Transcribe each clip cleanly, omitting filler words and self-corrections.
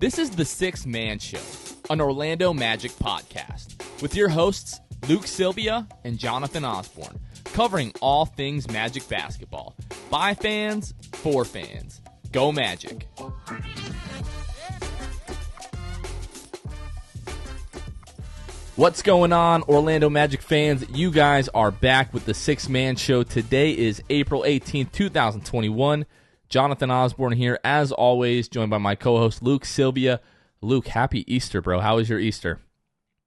This is the Six Man Show, an Orlando Magic podcast, with your hosts Luke Sylvia and Jonathan Osborne, covering all things Magic basketball. By fans, for fans. Go Magic. What's going on, Orlando Magic fans? You guys are back with the Six Man Show. Today is April 18th, 2021. Jonathan Osborne here, as always, joined by my co-host Luke Sylvia. Luke, happy Easter, bro. How was your Easter?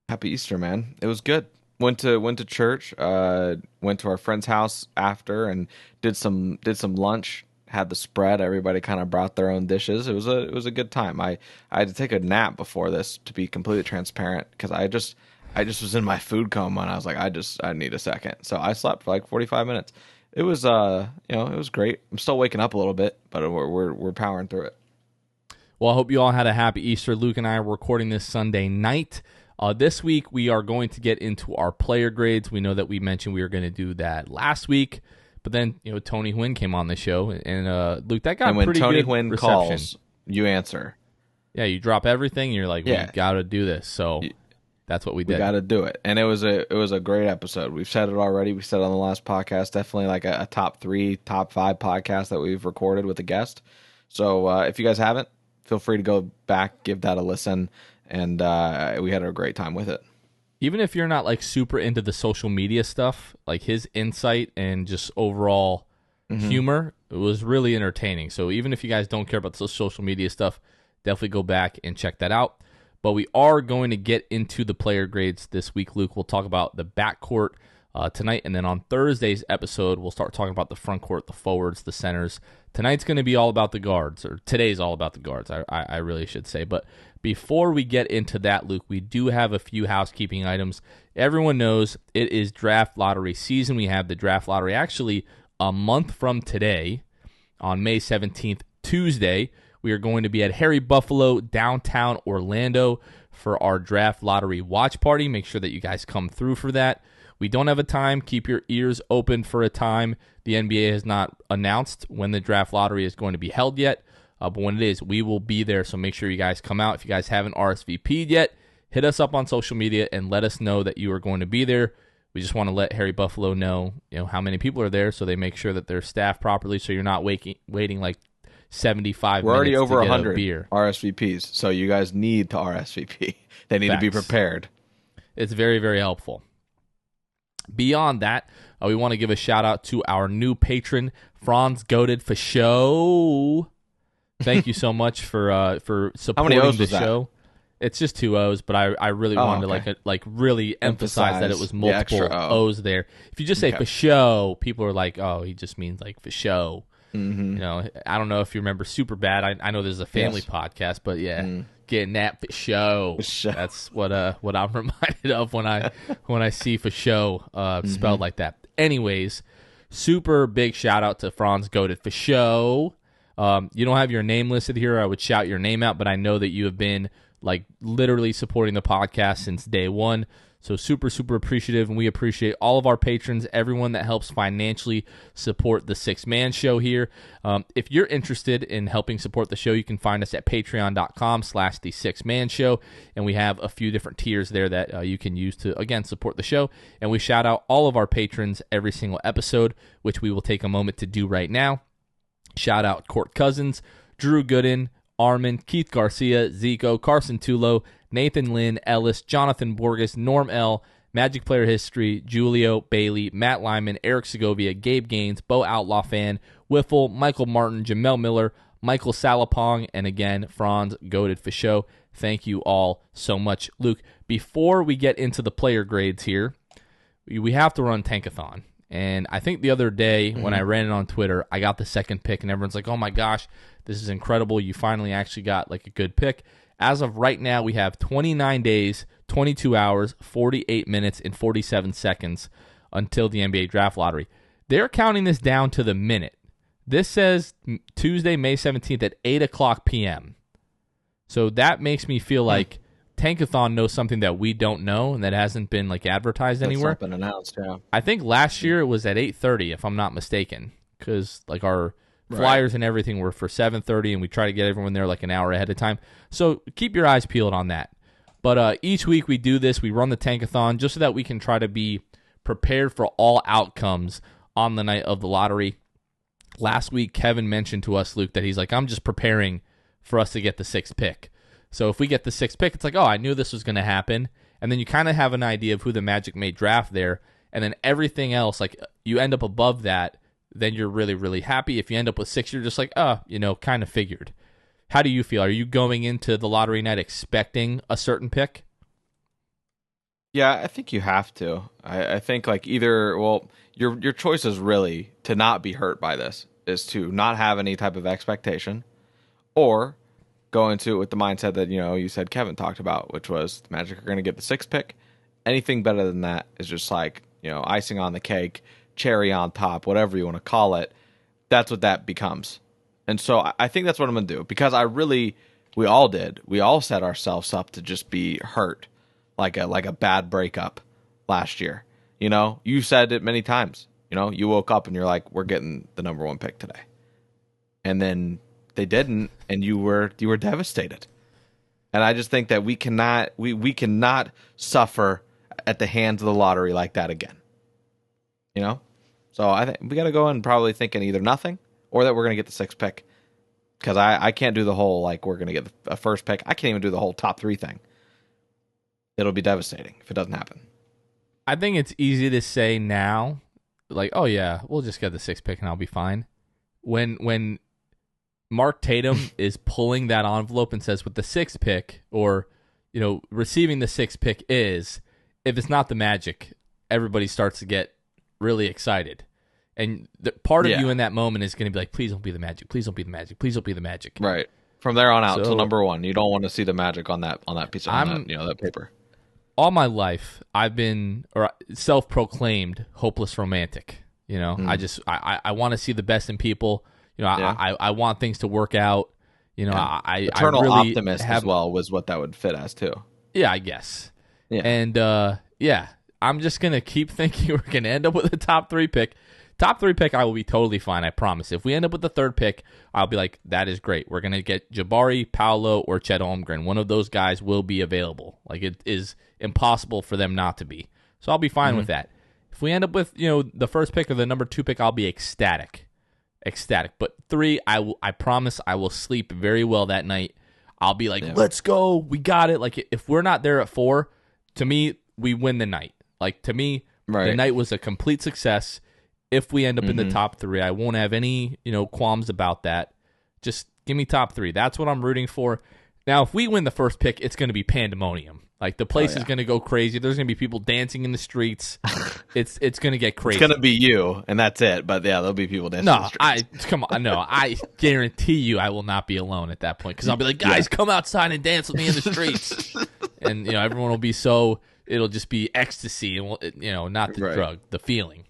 Happy Easter, man. It was good. Went to church. Went to our friend's house after and did some lunch. Had the spread. Everybody kind of brought their own dishes. It was a good time. I had to take a nap before this, to be completely transparent, because I just was in my food coma and I was like, I need a second. So I slept for like 45 minutes. It was it was great. I'm still waking up a little bit, but we're powering through it. Well, I hope you all had a happy Easter. Luke and I are recording this Sunday night. This week we are going to get into our player grades. We know that we mentioned we were going to do that last week, but then Tony Huynh came on the show, and Luke, that got pretty good reception. And when Tony Huynh calls, you answer. Yeah, you drop everything, and you're like, we got to do this. So that's what we did. We got to do it, and it was a great episode. We've said it already. We said it on the last podcast. Definitely like a top 3, top 5 podcast that we've recorded with a guest. So if you guys haven't, feel free to go back, give that a listen, and we had a great time with it. Even if you're not like super into the social media stuff, like his insight and just overall humor, it was really entertaining. So even if you guys don't care about the social media stuff, definitely go back and check that out. But we are going to get into the player grades this week, Luke. We'll talk about the backcourt tonight, and then on Thursday's episode, we'll start talking about the front court, the forwards, the centers. Tonight's going to be all about the guards, or today's all about the guards, I really should say. But before we get into that, Luke, we do have a few housekeeping items. Everyone knows it is draft lottery season. We have the draft lottery actually a month from today on May 17th, Tuesday. We are going to be at Harry Buffalo, downtown Orlando, for our draft lottery watch party. Make sure that you guys come through for that. We don't have a time. Keep your ears open for a time. The NBA has not announced when the draft lottery is going to be held yet, but when it is, we will be there, so make sure you guys come out. If you guys haven't RSVP'd yet, hit us up on social media and let us know that you are going to be there. We just want to let Harry Buffalo know, how many people are there, so they make sure that they're staffed properly, so you're not waiting like 75 We're already minutes over to get 100 a beer. RSVPs, so you guys need to RSVP. They need to be prepared. It's very, very helpful. Beyond that, we want to give a shout out to our new patron, Franz Goated for show. Thank you so much for supporting the show. It's just 2 O's, but I really wanted to really emphasize that it was multiple O's there. If you just say for show, people are like, oh, he just means like for show. Mm-hmm. I don't know if you remember Superbad. I know there's a family podcast, but getting that for show. That's what I'm reminded of when I see for show spelled like that. Anyways, super big shout out to Franz Goated for show. You don't have your name listed here. I would shout your name out, but I know that you have been like literally supporting the podcast since day one. So super, super appreciative, and we appreciate all of our patrons, everyone that helps financially support the Six Man Show here. If you're interested in helping support the show, you can find us at patreon.com/the Six Man Show, and we have a few different tiers there that you can use to, again, support the show. And we shout out all of our patrons every single episode, which we will take a moment to do right now. Shout out Court Cousins, Drew Gooden, Armin, Keith Garcia, Zico, Carson Tulo, Nathan Lynn, Ellis, Jonathan Borges, Norm L., Magic Player History, Julio, Bailey, Matt Lyman, Eric Segovia, Gabe Gaines, Bo Outlaw Fan, Wiffle, Michael Martin, Jamel Miller, Michael Salapong, and again, Franz Goated for show. Thank you all so much. Luke, before we get into the player grades here, we have to run Tankathon. And I think the other day when I ran it on Twitter, I got the second pick, and everyone's like, oh my gosh, this is incredible. You finally actually got like a good pick. As of right now, we have 29 days, 22 hours, 48 minutes, and 47 seconds until the NBA Draft Lottery. They're counting this down to the minute. This says Tuesday, May 17th at 8 o'clock p.m. So that makes me feel like Tankathon knows something that we don't know and that hasn't been like advertised anywhere. That's not been announced, yeah. I think last year it was at 8:30, if I'm not mistaken, because like our Flyers and everything were for 7:30, and we try to get everyone there like an hour ahead of time. So keep your eyes peeled on that. But each week we do this. We run the Tankathon just so that we can try to be prepared for all outcomes on the night of the lottery. Last week, Kevin mentioned to us, Luke, that he's like, I'm just preparing for us to get the 6th pick. So if we get the 6th pick, it's like, oh, I knew this was going to happen. And then you kind of have an idea of who the Magic may draft there. And then everything else, like you end up above that, then you're really, really happy. If you end up with 6, you're just like, kind of figured. How do you feel? Are you going into the lottery night expecting a certain pick? Yeah, I think you have to. I think like either, well, your choice is really to not be hurt by this, is to not have any type of expectation, or go into it with the mindset that, you said Kevin talked about, which was the Magic are going to get the 6th pick. Anything better than that is just like, icing on the cake, cherry on top, whatever you want to call it. That's what that becomes. And so I think that's what I'm going to do, because we all did. We all set ourselves up to just be hurt like a bad breakup last year. You said it many times. You woke up and you're like, we're getting the number 1 pick today. And then they didn't, and you were devastated. And I just think that we cannot suffer at the hands of the lottery like that again. So I think we got to go in probably thinking either nothing or that we're going to get the 6th pick. Because I can't do the whole, like, we're going to get a first pick. I can't even do the whole top 3 thing. It'll be devastating if it doesn't happen. I think it's easy to say now, like, oh yeah, we'll just get the 6th pick and I'll be fine. When Mark Tatum is pulling that envelope and says with the 6th pick, or receiving the 6th pick is, if it's not the Magic, everybody starts to get really excited. And the part of you in that moment is going to be like, please don't be the Magic, please don't be the Magic, please don't be the Magic. Right. From there on out till number 1, you don't want to see the Magic on that piece of that paper. All my life, I've been self-proclaimed hopeless romantic. I want to see the best in people. I want things to work out. Eternal really optimist as well was what that would fit as too. Yeah, I guess. Yeah. And I'm just gonna keep thinking we're gonna end up with a top 3 pick. Top 3 pick, I will be totally fine. I promise. If we end up with the 3rd pick, I'll be like, that is great. We're gonna get Jabari, Paolo, or Chet Holmgren. One of those guys will be available. Like, it is impossible for them not to be. So I'll be fine with that. If we end up with the 1st pick or the number 2 pick, I'll be ecstatic. But 3, I promise I will sleep very well that night. I'll be like, let's go, we got it. Like, if we're not there at 4, to me, we win the night. Like, to me, the night was a complete success. If we end up in the top 3, I won't have any qualms about that. Just give me top 3. That's what I'm rooting for. Now, if we win the 1st pick, it's going to be pandemonium. Like, the place is going to go crazy. There's going to be people dancing in the streets. It's going to get crazy. It's going to be you, and that's it. But yeah, there'll be people dancing in the streets. Come on. No, I guarantee you I will not be alone at that point, because I'll be like, guys, come outside and dance with me in the streets. And, everyone will be so, it'll just be ecstasy, and not the drug, the feeling.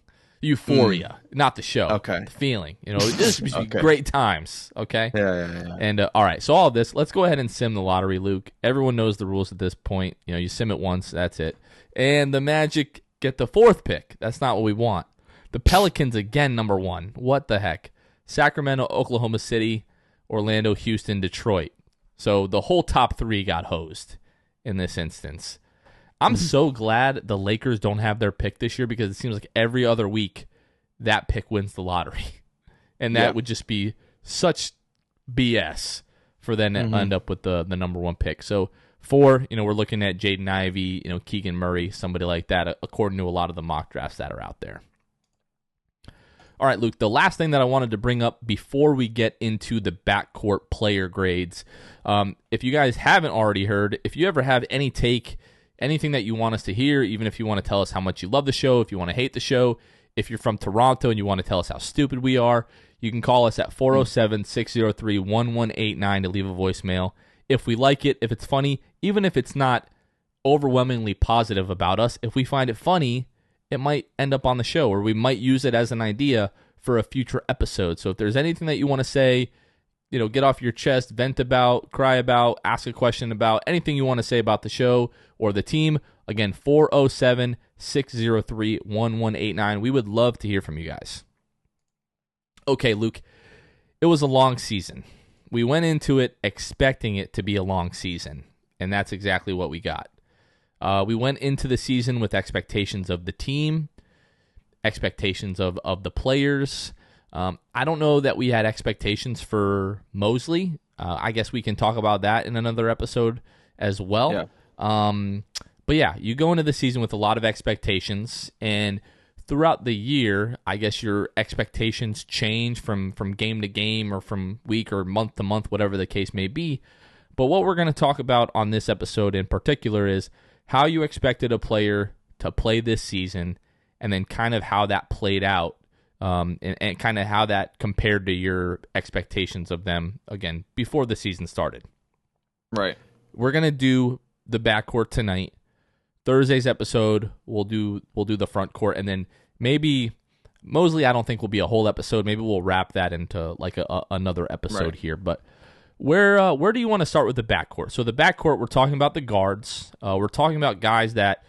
Euphoria, not the show. Okay. The feeling. This would be great times. Okay. Yeah. And all right. So all of this, let's go ahead and sim the lottery, Luke. Everyone knows the rules at this point. You sim it once, that's it. And the Magic get the 4th pick. That's not what we want. The Pelicans again, number 1. What the heck? Sacramento, Oklahoma City, Orlando, Houston, Detroit. So the whole top 3 got hosed in this instance. I'm so glad the Lakers don't have their pick this year, because it seems like every other week that pick wins the lottery. And that would just be such BS for them to end up with the number 1 pick. So 4, we're looking at Jaden Ivey, Keegan Murray, somebody like that, according to a lot of the mock drafts that are out there. All right, Luke, the last thing that I wanted to bring up before we get into the backcourt player grades, if you guys haven't already heard, if you ever have any take, anything that you want us to hear, even if you want to tell us how much you love the show, if you want to hate the show, if you're from Toronto and you want to tell us how stupid we are, you can call us at 407-603-1189 to leave a voicemail. If we like it, if it's funny, even if it's not overwhelmingly positive about us, if we find it funny, it might end up on the show, or we might use it as an idea for a future episode. So if there's anything that you want to say, get off your chest, vent about, cry about, ask a question about, anything you want to say about the show or the team, again, 407-603-1189. We would love to hear from you guys. Okay, Luke, it was a long season. We went into it expecting it to be a long season, and that's exactly what we got. We went into the season with expectations of the team, expectations of the players. I don't know that we had expectations for Mosley. I guess we can talk about that in another episode as well. Yeah. But yeah, you go into the season with a lot of expectations, and throughout the year, I guess your expectations change from game to game or from week or month to month, whatever the case may be. But what we're going to talk about on this episode in particular is how you expected a player to play this season, and then kind of how that played out, and kind of how that compared to your expectations of them, again, before the season started. Right. We're going to do the backcourt tonight. Thursday's episode, we'll do the front court, and then maybe Mosley, I don't think will be a whole episode. Maybe we'll wrap that into like another episode here. But where do you want to start with the backcourt? So the backcourt, we're talking about the guards. We're talking about guys that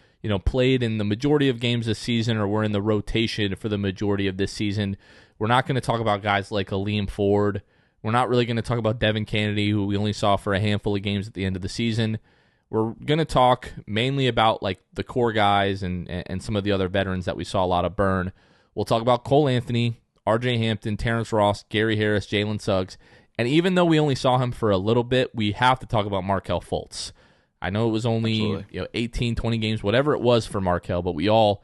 played in the majority of games this season or were in the rotation for the majority of this season. We're not going to talk about guys like Aleem Ford. We're not really going to talk about Devin Kennedy, who we only saw for a handful of games at the end of the season. We're going to talk mainly about like the core guys and some of the other veterans that we saw a lot of burn. We'll talk about Cole Anthony, RJ Hampton, Terrence Ross, Gary Harris, Jalen Suggs. And even though we only saw him for a little bit, we have to talk about Markelle Fultz. I know it was only 18, 20 games, whatever it was for Markelle, but we all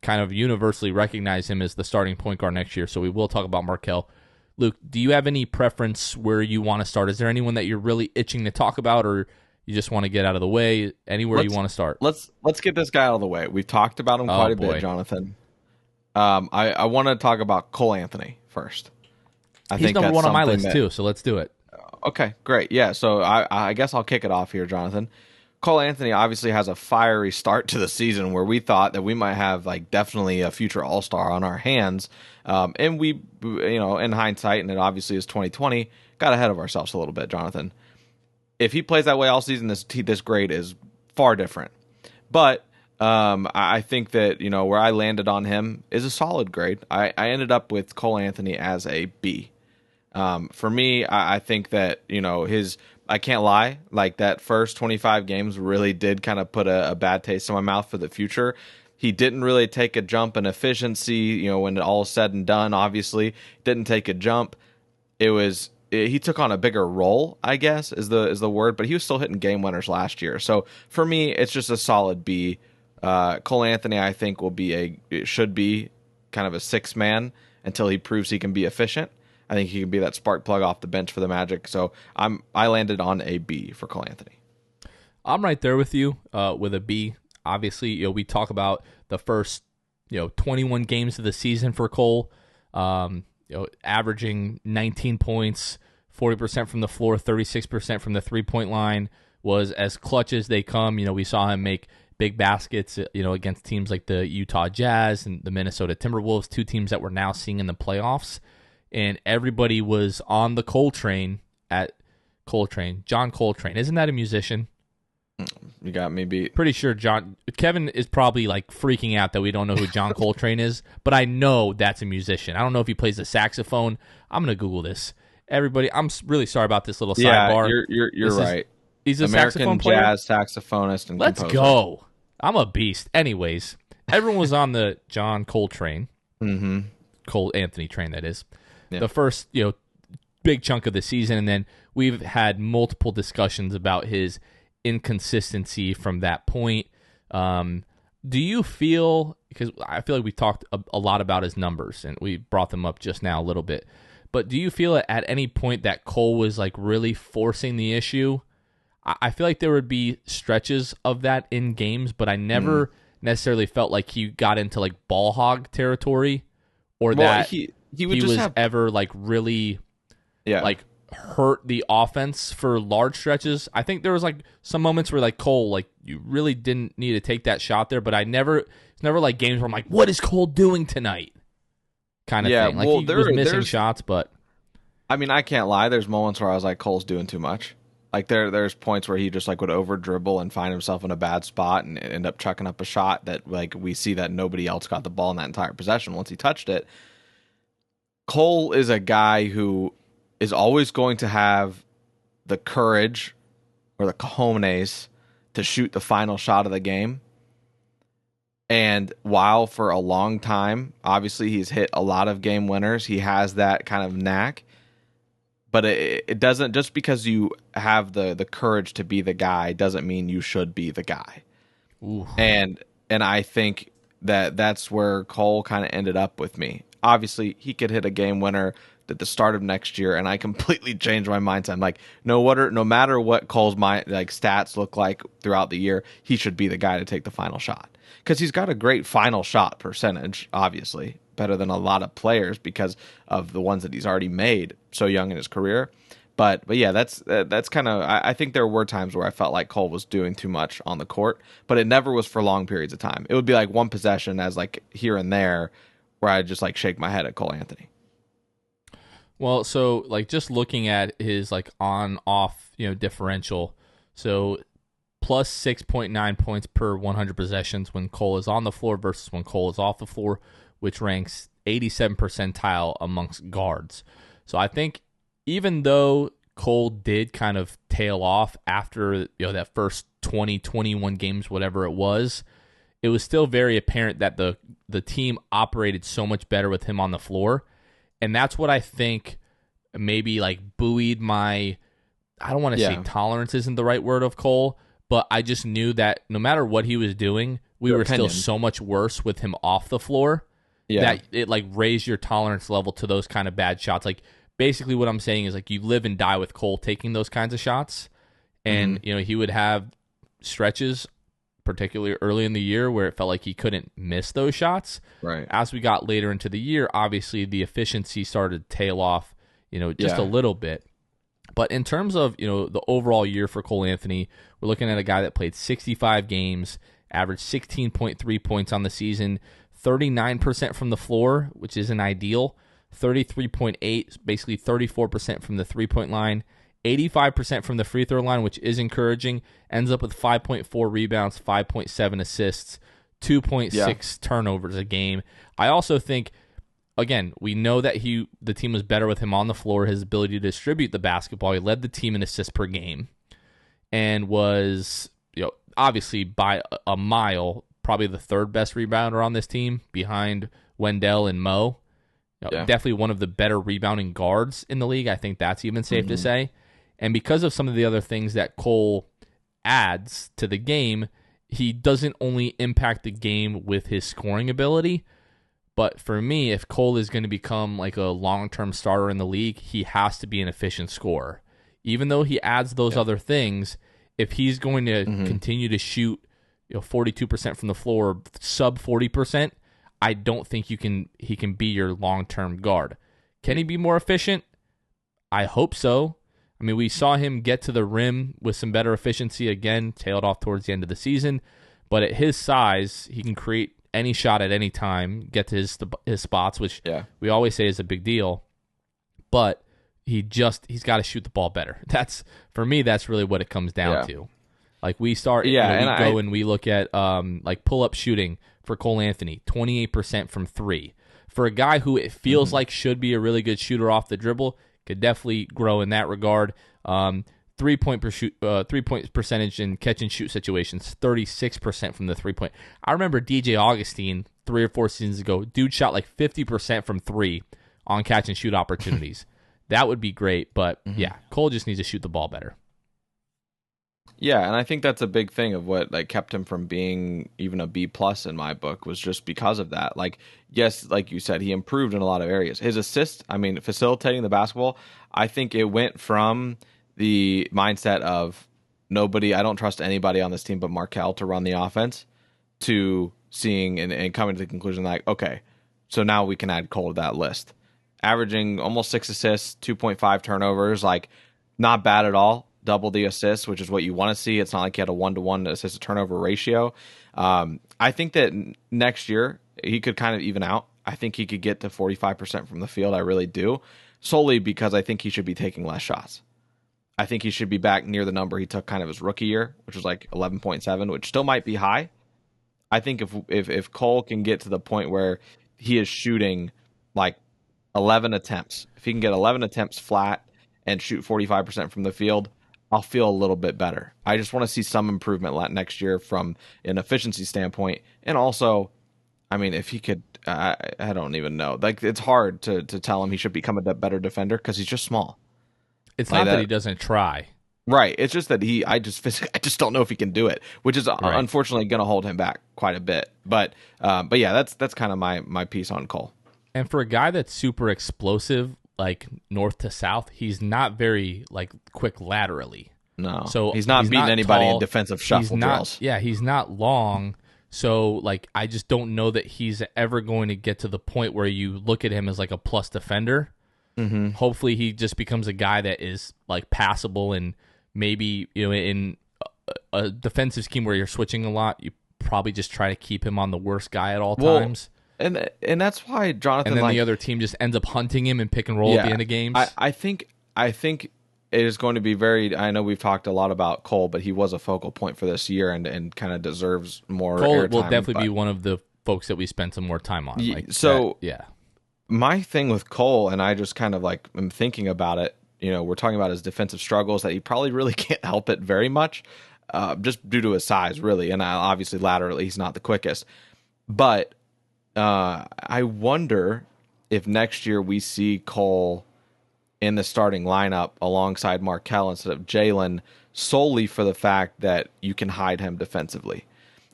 kind of universally recognize him as the starting point guard next year, so we will talk about Markelle. Luke, do you have any preference where you want to start? Is there anyone that you're really itching to talk about, or you just want to get out of the way? Anywhere you want to start? Let's get this guy out of the way. We've talked about him quite a bit, Jonathan. I want to talk about Cole Anthony first. He's number one on my list too, so let's do it. Okay, great. Yeah, so I guess I'll kick it off here, Jonathan. Cole Anthony obviously has a fiery start to the season where we thought that we might have like definitely a future All-Star on our hands. And we, in hindsight, and it obviously is 2020, got ahead of ourselves a little bit, Jonathan. If he plays that way all season, this grade is far different. But I think that, where I landed on him is a solid grade. I ended up with Cole Anthony as a B. For me, I think that, I can't lie, like that first 25 games really did kind of put a bad taste in my mouth for the future. He didn't really take a jump in efficiency, when it all is said and done, obviously. Didn't take a jump. He took on a bigger role, I guess, is the word, but he was still hitting game winners last year. So for me, it's just a solid B. Cole Anthony, I think, should be kind of a six man until he proves he can be efficient. I think he can be that spark plug off the bench for the Magic. So I landed on a B for Cole Anthony. I'm right there with you with a B. Obviously, we talk about the first 21 games of the season for Cole, averaging 19 points, 40% from the floor, 36% from the 3-point line, was as clutch as they come. We saw him make big baskets, against teams like the Utah Jazz and the Minnesota Timberwolves, two teams that we're now seeing in the playoffs. And everybody was on the John Coltrane. Isn't that a musician? You got me beat. Pretty sure Kevin is probably like freaking out that we don't know who John Coltrane is, but I know that's a musician. I don't know if he plays the saxophone. I'm going to Google this. Everybody, I'm really sorry about this little sidebar. You're right. He's a American saxophone player? jazz saxophonist and Let's composer. go. I'm a beast. Anyways, everyone was on the John Coltrane. Mm-hmm. Cole Anthony train, that is. Yeah. The first, big chunk of the season, and then we've had multiple discussions about his inconsistency from that point. Do you feel, because I feel like we talked a lot about his numbers, and we brought them up just now a little bit, but do you feel at any point that Cole was like really forcing the issue? I feel like there would be stretches of that in games, but I never necessarily felt like he got into like ball hog territory, or that he was ever like really like hurt the offense for large stretches. I think there was like some moments where like Cole, like you really didn't need to take that shot there, but it's never like games where I'm like, what is Cole doing tonight? Kind of thing. Like he was missing shots, but I mean, I can't lie. There's moments where I was like, Cole's doing too much. Like there's points where he just like would over dribble and find himself in a bad spot and end up chucking up a shot that like we see that nobody else got the ball in that entire possession once he touched it. Cole is a guy who is always going to have the courage or the cojones to shoot the final shot of the game. And while for a long time, obviously he's hit a lot of game winners, he has that kind of knack. But it doesn't, just because you have the courage to be the guy doesn't mean you should be the guy. Ooh. And I think that's where Cole kind of ended up with me. Obviously, he could hit a game winner at the start of next year, and I completely changed my mindset. I'm like, no matter what Cole's stats look like throughout the year, he should be the guy to take the final shot, because he's got a great final shot percentage, obviously better than a lot of players because of the ones that he's already made so young in his career. But yeah, that's kind of, I think there were times where I felt like Cole was doing too much on the court, but it never was for long periods of time. It would be like one possession as like here and there where I'd just like shake my head at Cole Anthony. Well, so like just looking at his like on off, differential. So plus 6.9 points per 100 possessions when Cole is on the floor versus when Cole is off the floor, which ranks 87th percentile amongst guards. So I think even though Cole did kind of tail off after that first 20, 21 games, whatever it was still very apparent that the team operated so much better with him on the floor. And that's what I think maybe like buoyed my, I don't want to say tolerance isn't the right word of Cole, but I just knew that no matter what he was doing, we were still so much worse with him off the floor. Yeah. That it like raised your tolerance level to those kind of bad shots. Like basically what I'm saying is like you live and die with Cole taking those kinds of shots. And, he would have stretches, particularly early in the year, where it felt like he couldn't miss those shots. Right. As we got later into the year, obviously the efficiency started to tail off, just a little bit. But in terms of, the overall year for Cole Anthony, we're looking at a guy that played 65 games, averaged 16.3 points on the season, 39% from the floor, which isn't ideal, 33.8, basically 34% from the three-point line, 85% from the free throw line, which is encouraging, ends up with 5.4 rebounds, 5.7 assists, 2.6 turnovers a game. I also think, again, we know that the team was better with him on the floor, his ability to distribute the basketball. He led the team in assists per game and was, obviously by a mile, probably the third best rebounder on this team behind Wendell and Mo. Definitely one of the better rebounding guards in the league. I think that's even safe to say. And because of some of the other things that Cole adds to the game, he doesn't only impact the game with his scoring ability, but for me, if Cole is going to become like a long-term starter in the league, he has to be an efficient scorer. Even though he adds those other things, if he's going to continue to shoot 42% from the floor, sub 40%, I don't think he can be your long-term guard. Can he be more efficient? I hope so. I mean, we saw him get to the rim with some better efficiency, again, tailed off towards the end of the season. But at his size, he can create any shot at any time, get to his spots, which we always say is a big deal. But he's got to shoot the ball better. For me, that's really what it comes down to. Like we start, and we look at like pull-up shooting for Cole Anthony, 28% from three. For a guy who it feels like should be a really good shooter off the dribble, could definitely grow in that regard. 3-point percentage in catch and shoot situations, 36% from the 3-point. I remember DJ Augustine 3 or 4 seasons ago. Dude shot like 50% from 3 on catch and shoot opportunities. That would be great, but Cole just needs to shoot the ball better. Yeah, and I think that's a big thing of what like kept him from being even a B+ in my book, was just because of that. Like, yes, like you said, he improved in a lot of areas. His assist, facilitating the basketball, I think it went from the mindset of I don't trust anybody on this team but Markelle to run the offense, to seeing and coming to the conclusion like, okay, so now we can add Cole to that list. Averaging almost 6 assists, 2.5 turnovers, like not bad at all. Double the assists, which is what you want to see. It's not like he had a 1-to-1 assist to turnover ratio. I think that next year he could kind of even out. I think he could get to 45% from the field. I really do, solely because I think he should be taking less shots. I think he should be back near the number he took kind of his rookie year, which was like 11.7, which still might be high. I think if Cole can get to the point where he is shooting like 11 attempts, if he can get 11 attempts flat and shoot 45% from the field, I'll feel a little bit better. I just want to see some improvement next year from an efficiency standpoint. And also, I mean, if he could, I don't even know. Like, it's hard to tell him he should become a better defender because he's just small. It's not that he doesn't try. Right. It's just that I just don't know if he can do it, which is unfortunately going to hold him back quite a bit. But yeah, that's kind of my piece on Cole. And for a guy that's super explosive, like north to south, he's not very like quick laterally. No. So he's not beating anybody tall. In defensive shuffle drills. Yeah, he's not long. So like I just don't know that he's ever going to get to the point where you look at him as like a plus defender. Mm-hmm. Hopefully he just becomes a guy that is like passable, and maybe in a defensive scheme where you're switching a lot, you probably just try to keep him on the worst guy at all times. And that's why Jonathan. And then the other team just ends up hunting him and pick and roll at the end of games. I think it is going to be very. I know we've talked a lot about Cole, but he was a focal point for this year and kind of deserves more. Cole airtime, will definitely be one of the folks that we spend some more time on. Yeah. My thing with Cole, and I just kind of like am thinking about it. We're talking about his defensive struggles that he probably really can't help it very much, just due to his size, really, and obviously laterally he's not the quickest, but. I wonder if next year we see Cole in the starting lineup alongside Markelle instead of Jalen solely for the fact that you can hide him defensively.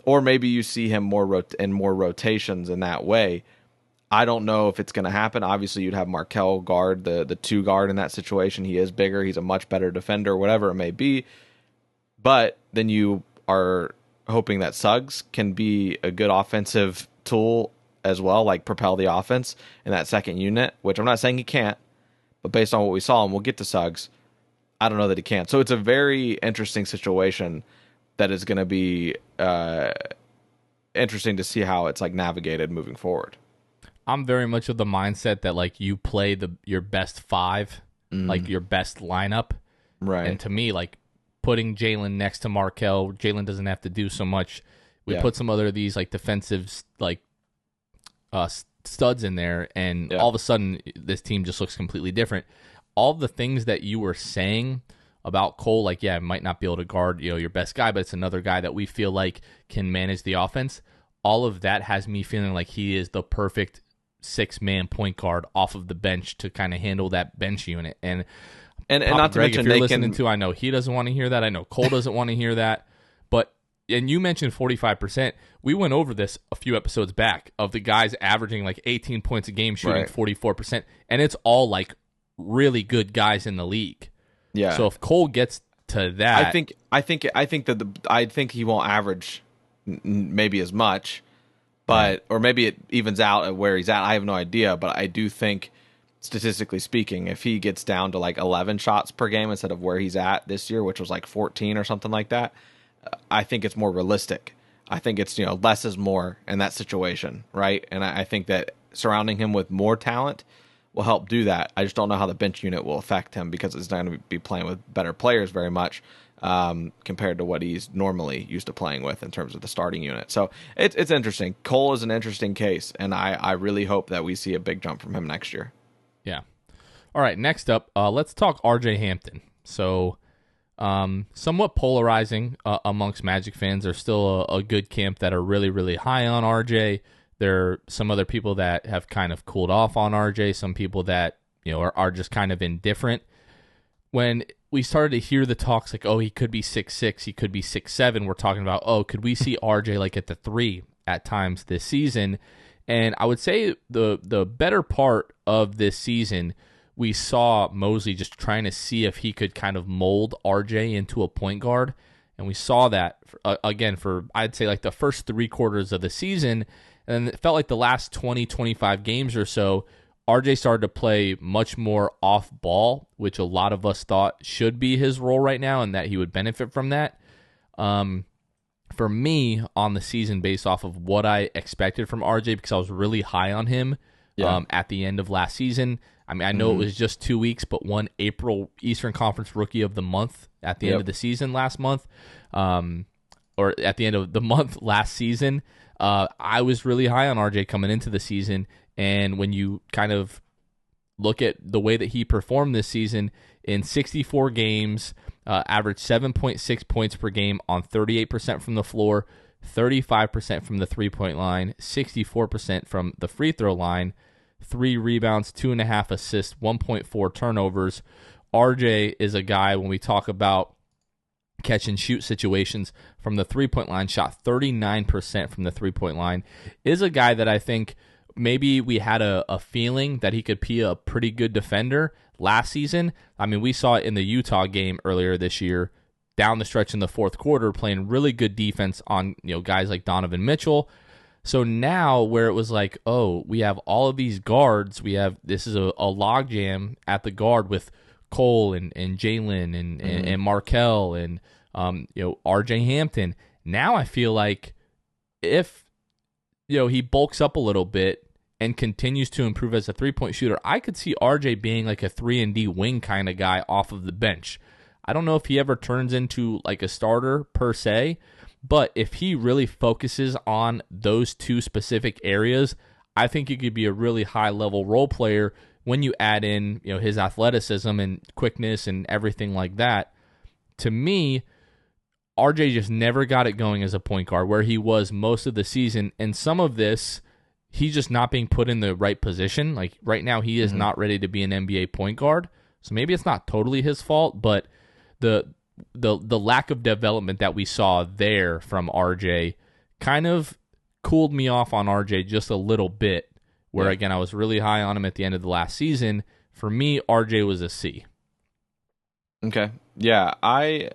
Or maybe you see him in more rotations in that way. I don't know if it's going to happen. Obviously, you'd have Markelle guard, the 2 guard in that situation. He is bigger. He's a much better defender, whatever it may be. But then you are hoping that Suggs can be a good offensive tool as well, like propel the offense in that second unit, which I'm not saying he can't, but based on what we saw, and we'll get to Suggs, I don't know that he can. So it's a very interesting situation that is going to be interesting to see how it's like navigated moving forward. I'm very much of the mindset that like you play your best 5, like your best lineup. Right. And to me, like putting Jalen next to Markelle, Jalen doesn't have to do so much. We put some other of these like defensive like studs in there, and all of a sudden this team just looks completely different. All the things that you were saying about Cole, like might not be able to guard your best guy, but it's another guy that we feel like can manage the offense. All of that has me feeling like he is the perfect 6-man point guard off of the bench to kind of handle that bench unit. And not to Greg, mention if you're listening to, I know he doesn't want to hear that. I know Cole doesn't want to hear that. But and you mentioned 45%. We went over this a few episodes back of the guys averaging like 18 points a game, shooting 44%, and it's all like really good guys in the league. Yeah. So if Cole gets to that, I think he won't average maybe as much, but or maybe it evens out at where he's at. I have no idea, but I do think statistically speaking, if he gets down to like 11 shots per game instead of where he's at this year, which was like 14 or something like that, I think it's more realistic. I think it's, less is more in that situation, right? And I think that surrounding him with more talent will help do that. I just don't know how the bench unit will affect him because it's not going to be playing with better players very much compared to what he's normally used to playing with in terms of the starting unit. So it's interesting. Cole is an interesting case, and I really hope that we see a big jump from him next year. Yeah. All right, next up, let's talk RJ Hampton. So somewhat polarizing amongst Magic fans. There's still a good camp that are really, really high on RJ. There are some other people that have kind of cooled off on RJ. Some people that are just kind of indifferent. When we started to hear the talks like, oh, he could be 6'6", he could be 6'7", we're talking about, oh, could we see RJ like at the 3 at times this season? And I would say the better part of this season, we saw Mosley just trying to see if he could kind of mold RJ into a point guard. And we saw that, again, for I'd say like the first 3 quarters of the season. And it felt like the last 20, 25 games or so, RJ started to play much more off ball, which a lot of us thought should be his role right now and that he would benefit from that. For me, on the season, based off of what I expected from RJ, because I was really high on him at the end of last season. I mean, I know it was just 2 weeks, but won April Eastern Conference Rookie of the Month at the end of the season last month, or at the end of the month last season. I was really high on RJ coming into the season, and when you kind of look at the way that he performed this season, in 64 games, averaged 7.6 points per game on 38% from the floor, 35% from the three-point line, 64% from the free throw line, 3 rebounds, 2.5 assists, 1.4 turnovers. RJ is a guy, when we talk about catch and shoot situations from the three-point line, shot 39% from the three-point line, is a guy that I think maybe we had a feeling that he could be a pretty good defender last season. I mean, we saw it in the Utah game earlier this year, down the stretch in the fourth quarter, playing really good defense on guys like Donovan Mitchell. So now where it was like, oh, we have all of these guards, this is a logjam at the guard with Cole and Jalen and Markelle and RJ Hampton. Now I feel like if he bulks up a little bit and continues to improve as a three-point shooter, I could see RJ being like a 3-and-D wing kind of guy off of the bench. I don't know if he ever turns into like a starter per se, but if he really focuses on those two specific areas, I think he could be a really high-level role player when you add in his athleticism and quickness and everything like that. To me, RJ just never got it going as a point guard where he was most of the season, and some of this, he's just not being put in the right position. Like right now, he is not ready to be an NBA point guard, so maybe it's not totally his fault, but the lack of development that we saw there from RJ kind of cooled me off on RJ just a little bit, where again, I was really high on him at the end of the last season. For me, RJ was a C. Okay. Yeah, I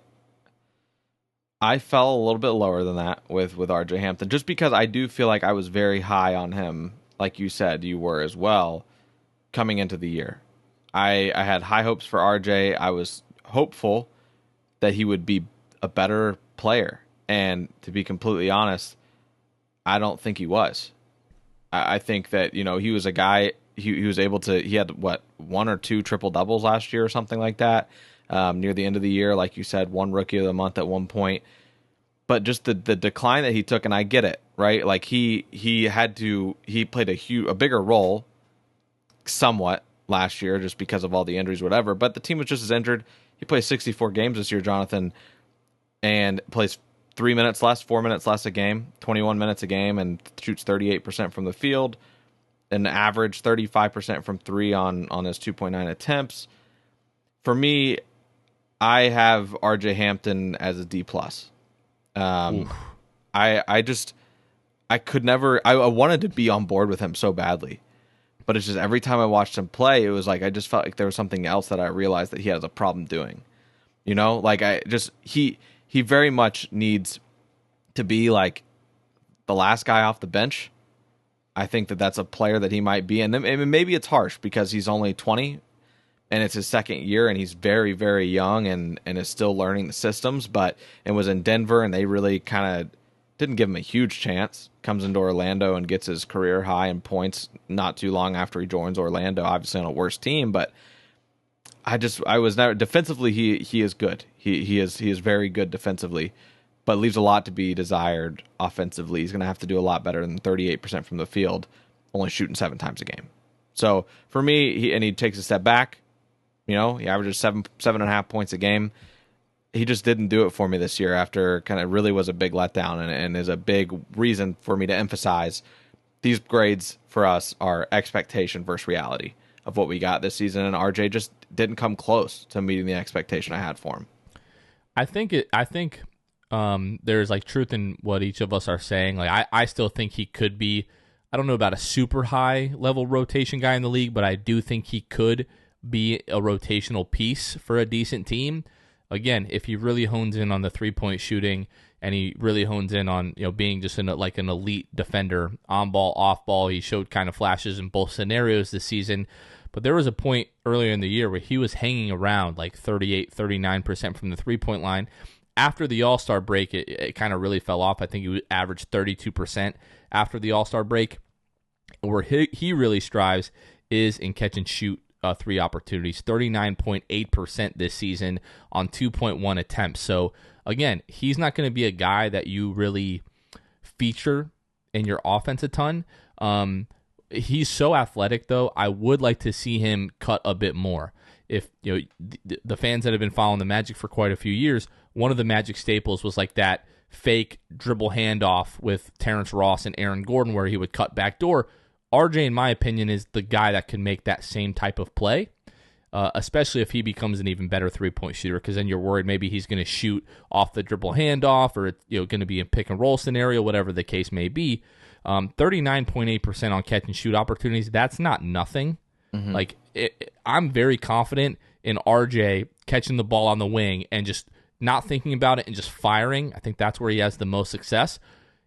fell a little bit lower than that with RJ Hampton, just because I do feel like I was very high on him, like you said you were as well, coming into the year. I had high hopes for RJ. I was hopeful that he would be a better player. And to be completely honest, I don't think he was. I think that, he was a guy, he was able to, he had, 1 or 2 triple-doubles last year or something like that, near the end of the year. Like you said, 1 Rookie of the Month at one point. But just the decline that he took, and I get it, right? Like he played a bigger role somewhat last year just because of all the injuries, whatever. But the team was just as injured. He plays 64 games this year, Jonathan, and plays 4 minutes less a game, 21 minutes a game, and shoots 38% from the field, an average 35% from 3 on his 2.9 attempts. For me, I have RJ Hampton as a D+. I could never, I wanted to be on board with him so badly, but it's just every time I watched him play, it was like I just felt like there was something else that I realized that he has a problem doing. He very much needs to be like the last guy off the bench. I think that that's a player that he might be, and maybe it's harsh because he's only 20 and it's his second year and he's very, very young and is still learning the systems, and was in Denver and they really kind of didn't give him a huge chance. Comes into Orlando and gets his career high in points not too long after he joins Orlando, obviously on a worse team, but I was never defensively. He is good. He is very good defensively, but leaves a lot to be desired offensively. He's going to have to do a lot better than 38% from the field, only shooting 7 times a game. So for me, he takes a step back. He averages 7.5 points a game. He just didn't do it for me this year. After kind of really was a big letdown, and is a big reason for me to emphasize these grades for us are expectation versus reality of what we got this season, and RJ just didn't come close to meeting the expectation I had for him. I think there's like truth in what each of us are saying. Like I still think he could be, I don't know about a super high level rotation guy in the league, but I do think he could be a rotational piece for a decent team. Again, if he really hones in on the 3-point shooting and he really hones in on being just an elite defender, on ball, off ball, he showed kind of flashes in both scenarios this season. But there was a point earlier in the year where he was hanging around like 38, 39% from the 3-point line. After the All-Star break, it kind of really fell off. I think he averaged 32% after the All-Star break. Where he really strives is in catch and shoot 3 opportunities, 39.8% this season on 2.1 attempts. So again, he's not going to be a guy that you really feature in your offense a ton. He's so athletic, though. I would like to see him cut a bit more. if the fans that have been following the Magic for quite a few years, one of the Magic staples was like that fake dribble handoff with Terrence Ross and Aaron Gordon where he would cut back door. RJ, in my opinion, is the guy that can make that same type of play, especially if he becomes an even better three-point shooter, because then you're worried maybe he's going to shoot off the dribble handoff or it's going to be a pick-and-roll scenario, whatever the case may be. 39.8% on catch-and-shoot opportunities, that's not nothing. Like, I'm very confident in RJ catching the ball on the wing and just not thinking about it and just firing. I think that's where he has the most success.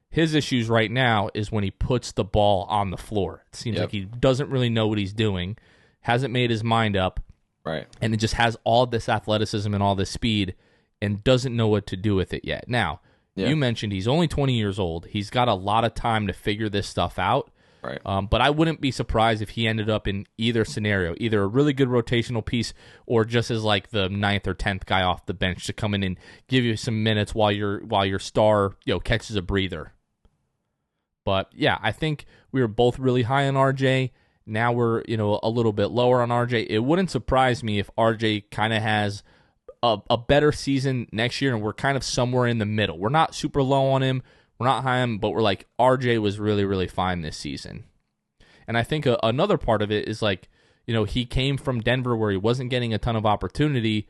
His issues right now is when he puts the ball on the floor. It seems like he doesn't really know what he's doing, hasn't made his mind up, right? And it just has all this athleticism and all this speed and doesn't know what to do with it yet. Now, you mentioned he's only 20 years old. He's got a lot of time to figure this stuff out. Right. But I wouldn't be surprised if he ended up in either scenario, either a really good rotational piece or just as like the 9th or 10th guy off the bench to come in and give you some minutes while your star catches a breather. But yeah, I think we were both really high on RJ. Now we're a little bit lower on RJ. It wouldn't surprise me if RJ kind of has a better season next year and we're kind of somewhere in the middle. We're not super low on him. We're not high on him, but we're like, RJ was really, really fine this season. And I think another part of it is like, he came from Denver where he wasn't getting a ton of opportunity,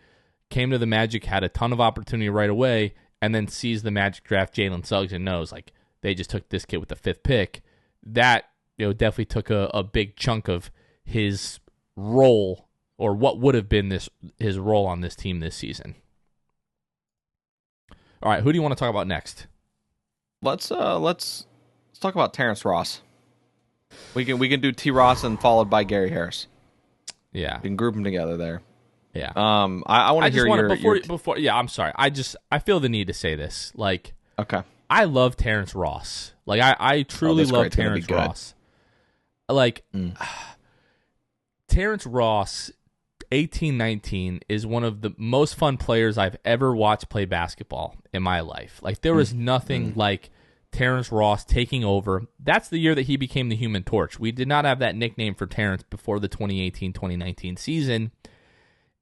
came to the Magic, had a ton of opportunity right away, and then sees the Magic draft Jalen Suggs and knows, like, they just took this kid with the 5th pick. That, definitely took a big chunk of his role or what would have been his role on this team this season. All right, who do you want to talk about next? Let's talk about Terrence Ross. We can do T. Ross and followed by Gary Harris. Yeah, we can group them together there. Yeah. I want to hear your before. Yeah, I'm sorry. I feel the need to say this. Like, okay, I love Terrence Ross. Like, I truly love Terrence Ross. Like, Terrence Ross, 18-19, is one of the most fun players I've ever watched play basketball in my life. Like, there was nothing like Terrence Ross taking over. That's the year that he became the Human Torch. We did not have that nickname for Terrence before the 2018-2019 season.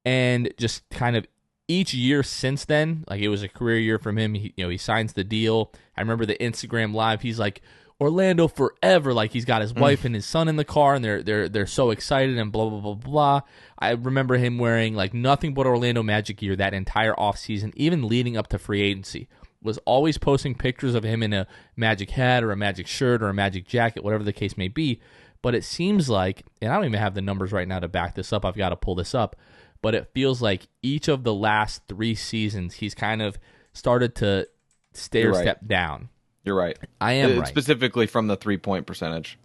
And just kind of each year since then, like, it was a career year from him. He signs the deal. I remember the Instagram Live. He's like, Orlando forever. Like, he's got his wife and his son in the car, and they're so excited and blah, blah, blah, blah. I remember him wearing, like, nothing but Orlando Magic gear that entire offseason, even leading up to free agency. Was always posting pictures of him in a Magic hat or a Magic shirt or a Magic jacket, whatever the case may be. But it seems like, and I don't even have the numbers right now to back this up. I've got to pull this up. But it feels like each of the last 3 seasons, he's kind of started to step down. You're right. I am right. Specifically from the 3-point percentage.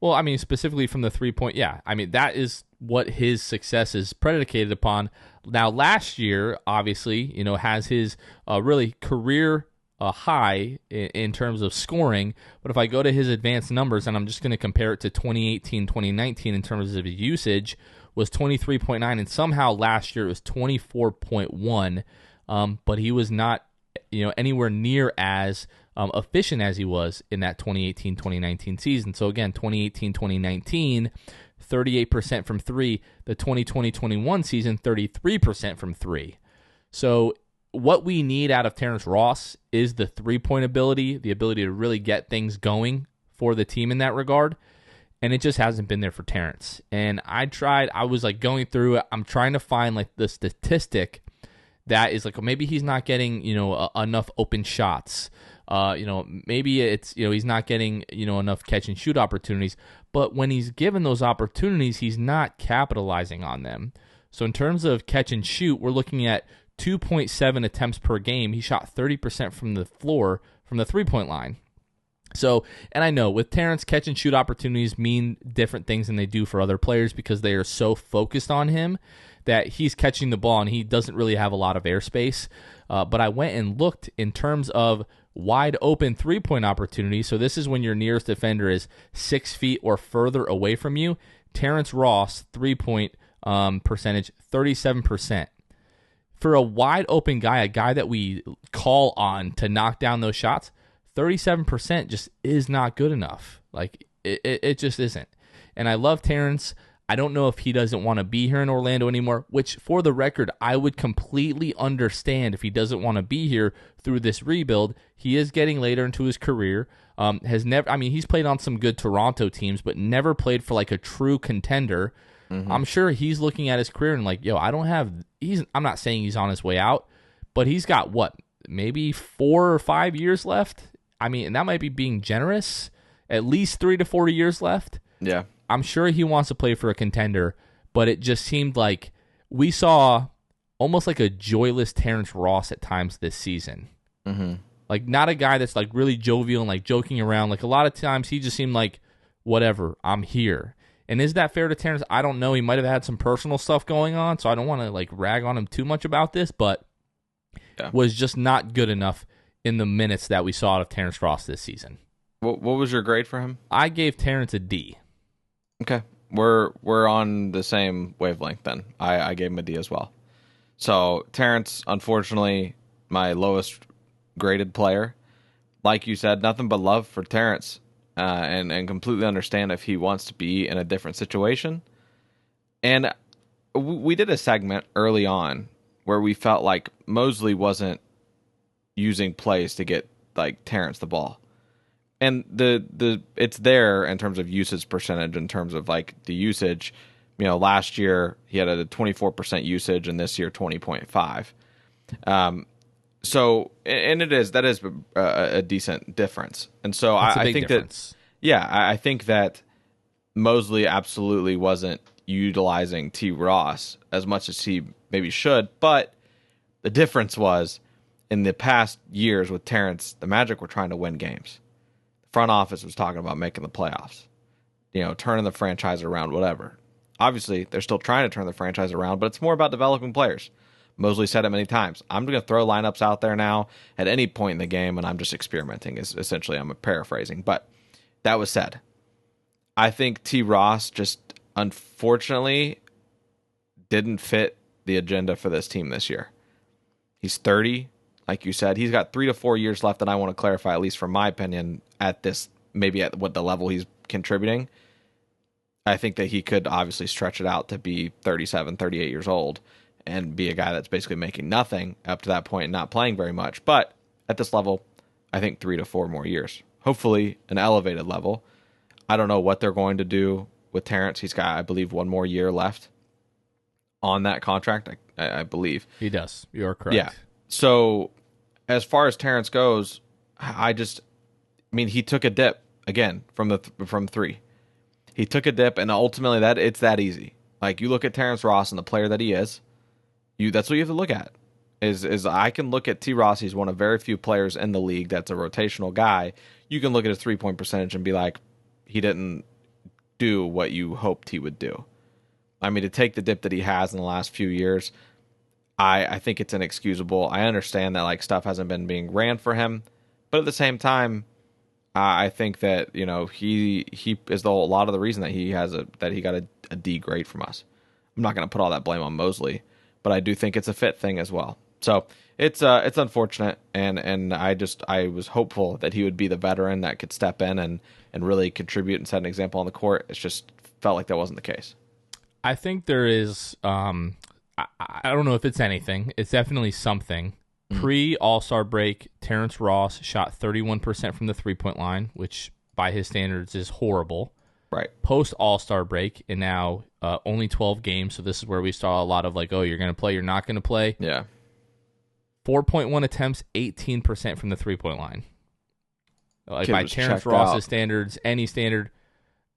Well, I mean, specifically from the 3-point, yeah. I mean, that is what his success is predicated upon. Now, last year, obviously, has his really career high in terms of scoring. But if I go to his advanced numbers, and I'm just going to compare it to 2018-2019 in terms of his usage, was 23.9, and somehow last year it was 24.1. But he was not, anywhere near as efficient as he was in that 2018-2019 season. So again, 2018-2019, 38% from 3. The 2020-21 season, 33% from 3. So what we need out of Terrence Ross is the 3-point ability, the ability to really get things going for the team in that regard. And it just hasn't been there for Terrence. And I was like going through it. I'm trying to find like the statistic that is like, well, maybe he's not getting, enough open shots. Maybe it's, he's not getting, enough catch and shoot opportunities. But when he's given those opportunities, he's not capitalizing on them. So in terms of catch and shoot, we're looking at 2.7 attempts per game. He shot 30% from the floor from the 3-point line. So, and I know with Terrence, catch and shoot opportunities mean different things than they do for other players because they are so focused on him that he's catching the ball and he doesn't really have a lot of airspace. But I went and looked in terms of wide open 3-point opportunities. So this is when your nearest defender is 6 feet or further away from you. Terrence Ross, 3-point percentage, 37%. For a wide open guy, a guy that we call on to knock down those shots, 37% just is not good enough. Like, it just isn't. And I love Terrence. I don't know if he doesn't want to be here in Orlando anymore, which, for the record, I would completely understand if he doesn't want to be here through this rebuild. He is getting later into his career. He's played on some good Toronto teams, but never played for like a true contender. I'm sure he's looking at his career and like, yo, I'm not saying he's on his way out, but he's got maybe 4 or 5 years left. I mean, and that might be being generous. At least 3 to 4 years left. Yeah. I'm sure he wants to play for a contender, but it just seemed like we saw almost like a joyless Terrence Ross at times this season. Like, not a guy that's like really jovial and like joking around. Like, a lot of times he just seemed like, whatever, I'm here. And is that fair to Terrence? I don't know. He might have had some personal stuff going on, so I don't want to like rag on him too much about this, but was just not good enough in the minutes that we saw out of Terrence Ross this season. What was your grade for him? I gave Terrence a D. Okay. We're on the same wavelength then. I gave him a D as well. So Terrence, unfortunately, my lowest graded player. Like you said, nothing but love for Terrence, and completely understand if he wants to be in a different situation. And we did a segment early on where we felt like Mosley wasn't using plays to get like Terrence the ball. And the it's there in terms of usage percentage, in terms of like the usage. You know, last year he had a 24% usage, and this year 20.5. So, and that is a decent difference. And so I think difference. I think that Mosley absolutely wasn't utilizing T. Ross as much as he maybe should, but the difference was in the past years with Terrence, the Magic were trying to win games. Front office was talking about making the playoffs, turning the franchise around, whatever. Obviously, they're still trying to turn the franchise around, but it's more about developing players. Mosley said it many times. I'm going to throw lineups out there now at any point in the game, and I'm just experimenting, is essentially, I'm paraphrasing. But that was said. I think T. Ross just, unfortunately, didn't fit the agenda for this team this year. He's 30. Like you said, he's got 3 to 4 years left, and I want to clarify, at least from my opinion, at this, maybe at what the level he's contributing. I think that he could obviously stretch it out to be 37, 38 years old and be a guy that's basically making nothing up to that point and not playing very much. But at this level, I think 3 to 4 more years. Hopefully an elevated level. I don't know what they're going to do with Terrence. He's got, I believe, 1 more year left on that contract, I believe. He does. You're correct. Yeah. So as far as Terrence goes, he took a dip again from 3. He took a dip, and ultimately it's that easy. Like, you look at Terrence Ross and the player that he is, that's what you have to look at. Is I can look at T. Ross. He's one of very few players in the league that's a rotational guy. You can look at his 3-point percentage and be like, he didn't do what you hoped he would do. I mean, to take the dip that he has in the last few years, I think it's inexcusable. I understand that like stuff hasn't been being ran for him, but at the same time, I think that he is a lot of the reason that he got a D grade from us. I'm not going to put all that blame on Mosley, but I do think it's a fit thing as well. So it's unfortunate, and I was hopeful that he would be the veteran that could step in and really contribute and set an example on the court. It just felt like that wasn't the case. I think there is. I don't know if it's anything. It's definitely something. Pre-All-Star break, Terrence Ross shot 31% from the three-point line, which by his standards is horrible. Right. Post-All-Star break, and now only 12 games, so this is where we saw a lot of like, oh, you're going to play, you're not going to play. Yeah. 4.1 attempts, 18% from the three-point line. Like, by Terrence Ross's standards, any standard,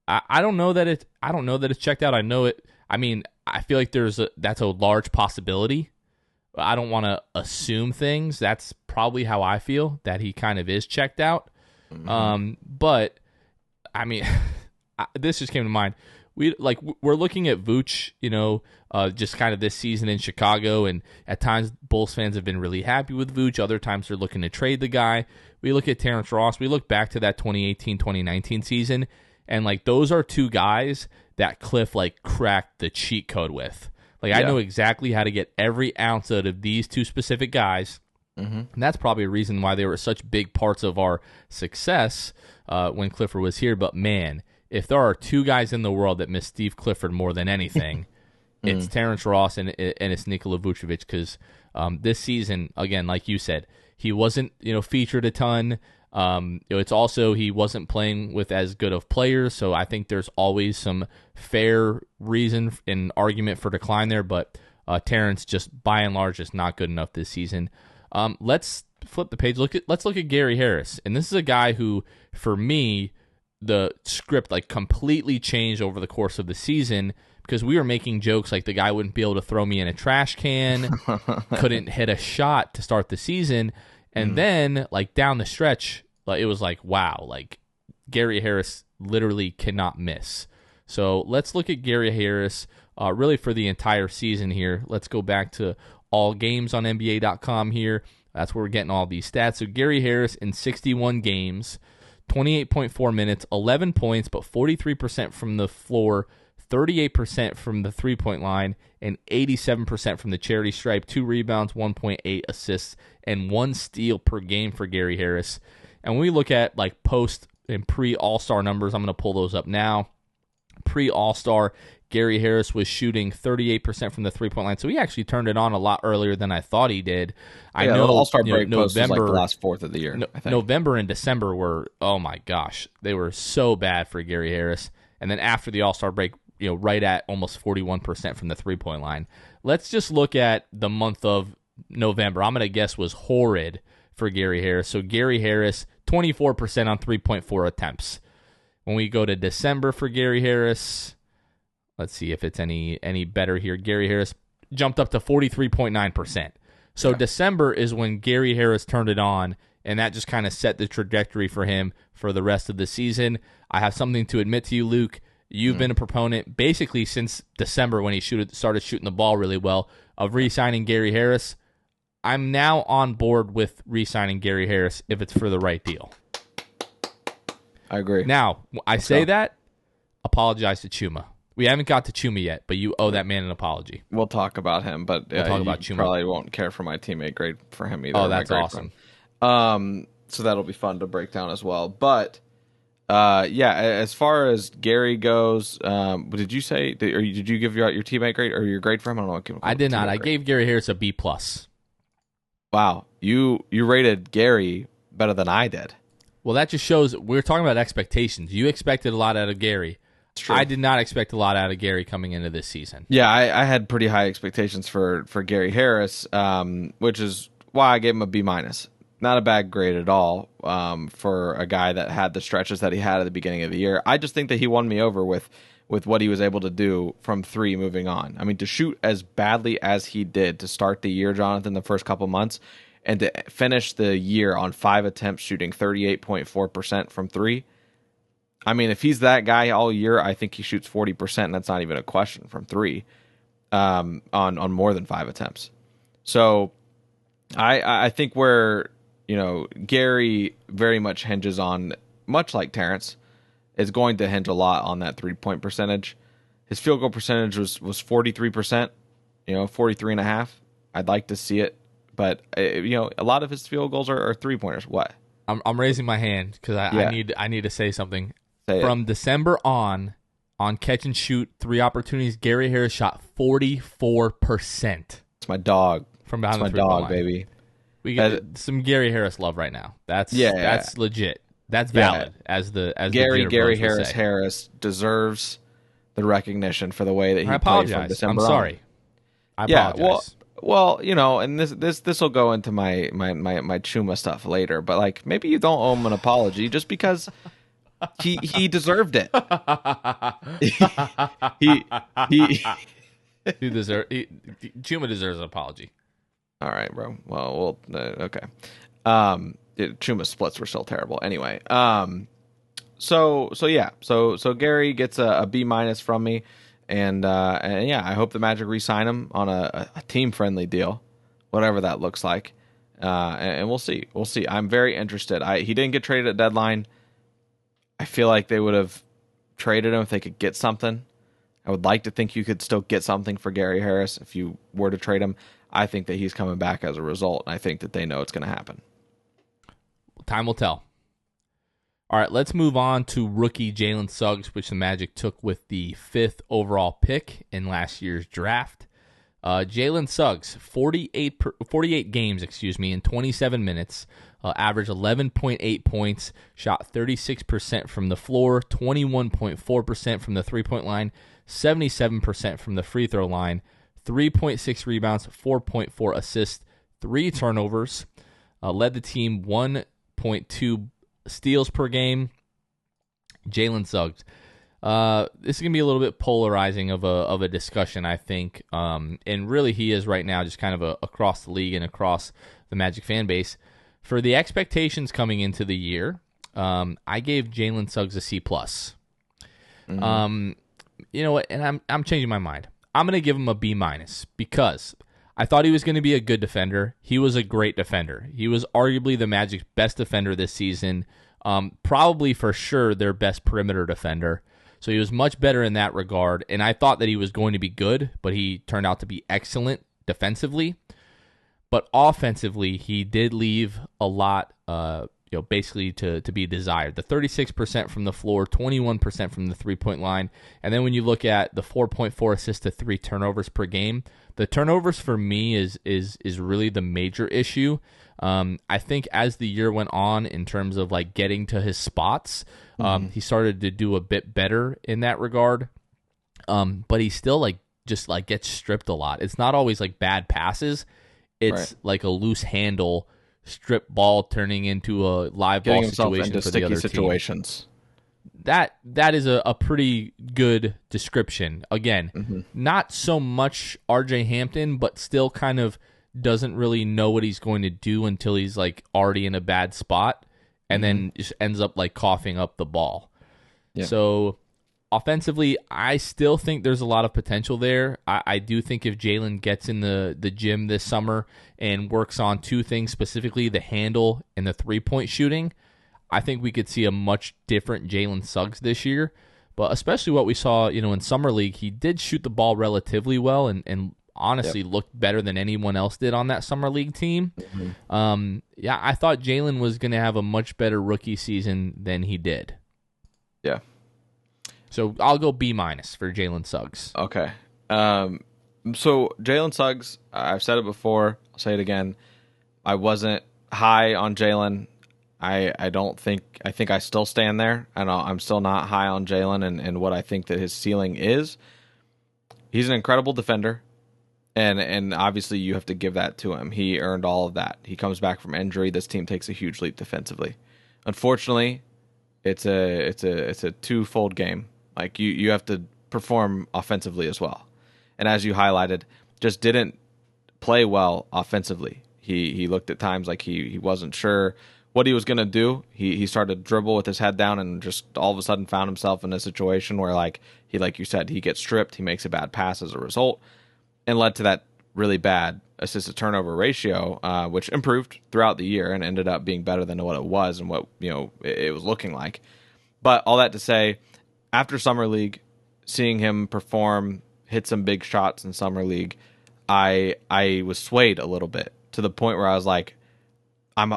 I don't know that it's checked out. I know it. I mean, I feel like that's a large possibility. I don't want to assume things. That's probably how I feel, that he kind of is checked out. But I mean, this just came to mind. We're looking at Vooch, just kind of this season in Chicago, and at times Bulls fans have been really happy with Vooch. Other times they're looking to trade the guy. We look at Terrence Ross. We look back to that 2018-2019 season, and like those are two guys that Cliff like cracked the cheat code with. Like, I know exactly how to get every ounce out of these two specific guys. And that's probably a reason why they were such big parts of our success when Clifford was here. But, man, if there are two guys in the world that miss Steve Clifford more than anything, it's Terrence Ross and it's Nikola Vucevic, because this season, again, like you said, he wasn't featured a ton. It's also he wasn't playing with as good of players, so I think there's always some fair reason and argument for decline there. But Terrence, just by and large, is not good enough this season. Let's flip the page. Let's look at Gary Harris, and this is a guy who, for me, the script completely changed over the course of the season, because we were making jokes like the guy wouldn't be able to throw me in a trash can, couldn't hit a shot to start the season. And then, down the stretch, it was wow, Gary Harris literally cannot miss. So let's look at Gary Harris really for the entire season here. Let's go back to all games on NBA.com here. That's where we're getting all these stats. So Gary Harris in 61 games, 28.4 minutes, 11 points, but 43% from the floor, 38% from the three-point line, and 87% from the charity stripe, 2 rebounds, 1.8 assists, and 1 steal per game for Gary Harris. And when we look at post and pre-All-Star numbers, I'm going to pull those up now. Pre-All-Star, Gary Harris was shooting 38% from the three-point line, so he actually turned it on a lot earlier than I thought he did. I know the All-Star break November, was the last fourth of the year. I think. November and December were, oh my gosh, they were so bad for Gary Harris. And then after the All-Star break, right at almost 41% from the three-point line. Let's just look at the month of November. I'm going to guess was horrid for Gary Harris. So Gary Harris, 24% on 3.4 attempts. When we go to December for Gary Harris, let's see if it's any better here. Gary Harris jumped up to 43.9%. So December is when Gary Harris turned it on, and that just kind of set the trajectory for him for the rest of the season. I have something to admit to you, Luke. You've been a proponent basically since December when he started shooting the ball really well of re-signing Gary Harris. I'm now on board with re-signing Gary Harris if it's for the right deal. I agree. Now, I say that, apologize to Chuma. We haven't got to Chuma yet, but you owe that man an apology. We'll talk about him, but we'll talk about you Chuma. Probably won't care for my teammate grade for him either. Oh, that's awesome. So that'll be fun to break down as well. But as far as Gary goes, did you say, or did you give your teammate grade or your grade for him? I don't know. I did not. I gave Gary Harris a B+. Wow, you rated Gary better than I did. Well, that just shows we're talking about expectations. You expected a lot out of Gary. True. I did not expect a lot out of Gary coming into this season. Yeah, I had pretty high expectations for Gary Harris, which is why I gave him a B-. Not a bad grade at all for a guy that had the stretches that he had at the beginning of the year. I just think that he won me over with what he was able to do from three moving on. I mean, to shoot as badly as he did to start the year, Jonathan, the first couple months, and to finish the year on 5 attempts shooting 38.4% from three. I mean, if he's that guy all year, I think he shoots 40%, and that's not even a question from three on more than 5 attempts. So I think where Gary very much hinges on, much like Terrence, is going to hinge a lot on that 3-point percentage. His field goal percentage was 43%, 43.5. I'd like to see it, but a lot of his field goals are 3-pointers. What? I'm raising my hand because I need to say something. From December on catch and shoot 3 opportunities, Gary Harris shot 44%. It's my dog. From behind the 3-point line, baby. We got some Gary Harris love right now. That's legit. That's valid. As the Gary Harris deserves the recognition for the way that he played from December. I'm sorry. I apologize. Well, and this will go into my Chuma stuff later, but maybe you don't owe him an apology just because he deserved it. Chuma deserves an apology. All right, bro. Well, okay. Chuma's splits were still terrible. Anyway, so Gary gets a B- from me, and I hope the Magic re-sign him on a team-friendly deal, whatever that looks like, and we'll see. I'm very interested. He didn't get traded at deadline. I feel like they would have traded him if they could get something. I would like to think you could still get something for Gary Harris if you were to trade him. I think that he's coming back as a result, and I think that they know it's going to happen. Time will tell. All right, let's move on to rookie Jalen Suggs, which the Magic took with the 5th overall pick in last year's draft. Jalen Suggs, 48 games, in 27 minutes, averaged 11.8 points, shot 36% from the floor, 21.4% from the three-point line, 77% from the free throw line, 3.6 rebounds, 4.4 assists, 3 turnovers, led the team 1.2 steals per game. Jalen Suggs. This is going to be a little bit polarizing of a discussion, I think. And really he is right now just kind of across the league and across the Magic fan base. For the expectations coming into the year, I gave Jalen Suggs a C+. Mm-hmm. You know what? And I'm changing my mind. I'm going to give him a B- because I thought he was going to be a good defender. He was a great defender. He was arguably the Magic's best defender this season. Probably for sure their best perimeter defender. So he was much better in that regard. And I thought that he was going to be good, but he turned out to be excellent defensively. But offensively, he did leave a lot, basically to be desired. The 36% from the floor, 21% from the three-point line. And then when you look at the 4.4 assists to 3 turnovers per game, the turnovers for me is really the major issue. I think as the year went on in terms of like getting to his spots, he started to do a bit better in that regard. But he still just gets stripped a lot. It's not always like bad passes. It's like a loose handle, strip ball turning into a live ball situation for the other situations. Team. That is a pretty good description. Again, not so much RJ Hampton, but still kind of doesn't really know what he's going to do until he's like already in a bad spot and then just ends up like coughing up the ball. Yeah. So offensively, I still think there's a lot of potential there. I do think if Jalen gets in the gym this summer and works on 2 things, specifically the handle and the three-point shooting, I think we could see a much different Jalen Suggs this year. But especially what we saw, in Summer League, he did shoot the ball relatively well and honestly looked better than anyone else did on that Summer League team. I thought Jalen was going to have a much better rookie season than he did. Yeah. So I'll go B- for Jalen Suggs. Okay. So Jalen Suggs, I've said it before, I'll say it again. I wasn't high on Jalen. I think I still stand there. I'm still not high on Jalen and what I think that his ceiling is. He's an incredible defender. And obviously you have to give that to him. He earned all of that. He comes back from injury. This team takes a huge leap defensively. Unfortunately, it's a twofold game. Like you have to perform offensively as well. And as you highlighted, just didn't play well offensively. He looked at times like he wasn't sure what he was going to do. He started to dribble with his head down and just all of a sudden found himself in a situation where like you said, he gets stripped, he makes a bad pass as a result, and led to that really bad assist to turnover ratio, which improved throughout the year and ended up being better than what it was and what it was looking like. But all that to say, after Summer League, seeing him perform, hit some big shots in Summer League, I was swayed a little bit to the point where I was like, I'm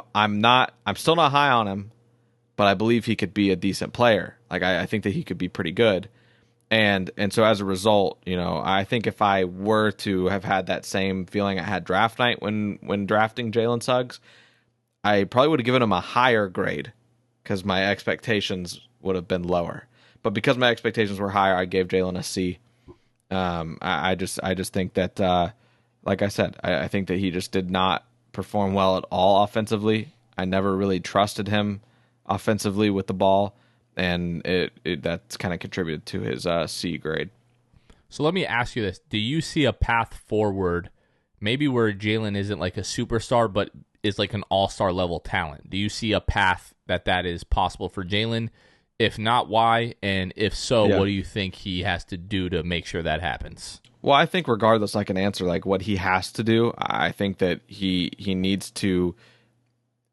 still not high on him, but I believe he could be a decent player. Like I think that he could be pretty good. And so as a result, I think if I were to have had that same feeling I had draft night when drafting Jalen Suggs, I probably would have given him a higher grade because my expectations would have been lower. But because my expectations were higher, I gave Jalen a C. I just think that, like I said, I think that he just did not perform well at all offensively. I never really trusted him offensively with the ball. And that's kind of contributed to his C grade. So let me ask you this. Do you see a path forward, maybe where Jalen isn't like a superstar, but is like an all-star level talent? Do you see a path that is possible for Jalen? If not, why? And if so, what do you think he has to do to make sure that happens? Well, I think regardless, I can answer like what he has to do. I think that he needs to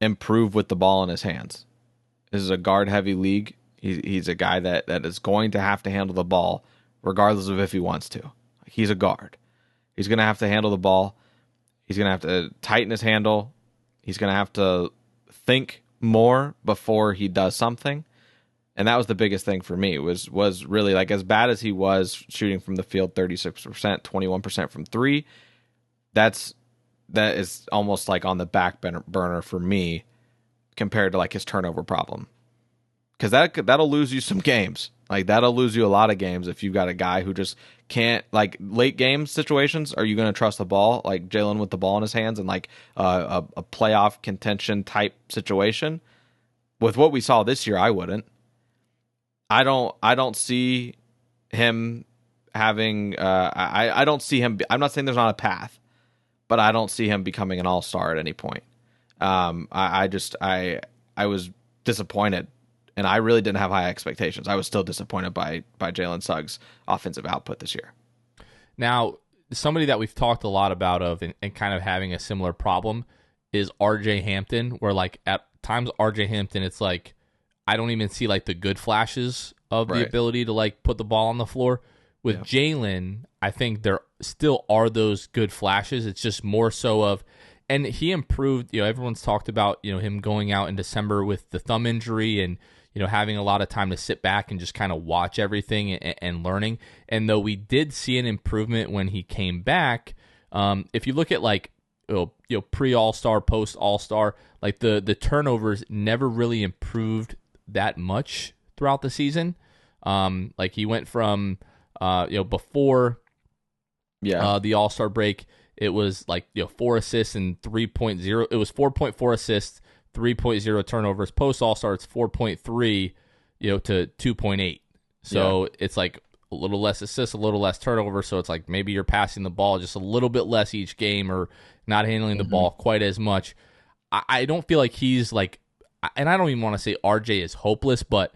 improve with the ball in his hands. This is a guard-heavy league. He's a guy that is going to have to handle the ball regardless of if he wants to. He's a guard. He's going to have to handle the ball. He's going to have to tighten his handle. He's going to have to think more before he does something. And that was the biggest thing for me was really like as bad as he was shooting from the field 36%, 21% from three. That is almost like on the back burner for me compared to like his turnover problem. Because that'll lose you some games. Like that'll lose you a lot of games if you've got a guy who just can't, like late game situations. Are you going to trust the ball, like Jalen with the ball in his hands, and like a playoff contention type situation? With what we saw this year, I wouldn't. I don't see him having. I don't see him. I'm not saying there's not a path, but I don't see him becoming an all-star at any point. I was disappointed. And I really didn't have high expectations. I was still disappointed by Jalen Suggs' offensive output this year. Now, somebody that we've talked a lot about and kind of having a similar problem is RJ Hampton, where like at times RJ Hampton, it's like I don't even see like the good flashes of the ability to like put the ball on the floor. With Jalen, I think there still are those good flashes. It's just more so of, and he improved. Everyone's talked about him going out in December with the thumb injury and having a lot of time to sit back and just kind of watch everything and learning. And though we did see an improvement when he came back, if you look at like pre-All-Star, post-All-Star, like the turnovers never really improved that much throughout the season. Like he went from before the All-Star break, it was like 4 assists and 3.0. It was 4.4 assists, 3.0 turnovers. Post All-Star, it's 4.3, to 2.8. So it's like a little less assists, a little less turnover. So it's like maybe you're passing the ball just a little bit less each game or not handling the ball quite as much. I don't feel like he's like, and I don't even want to say RJ is hopeless, but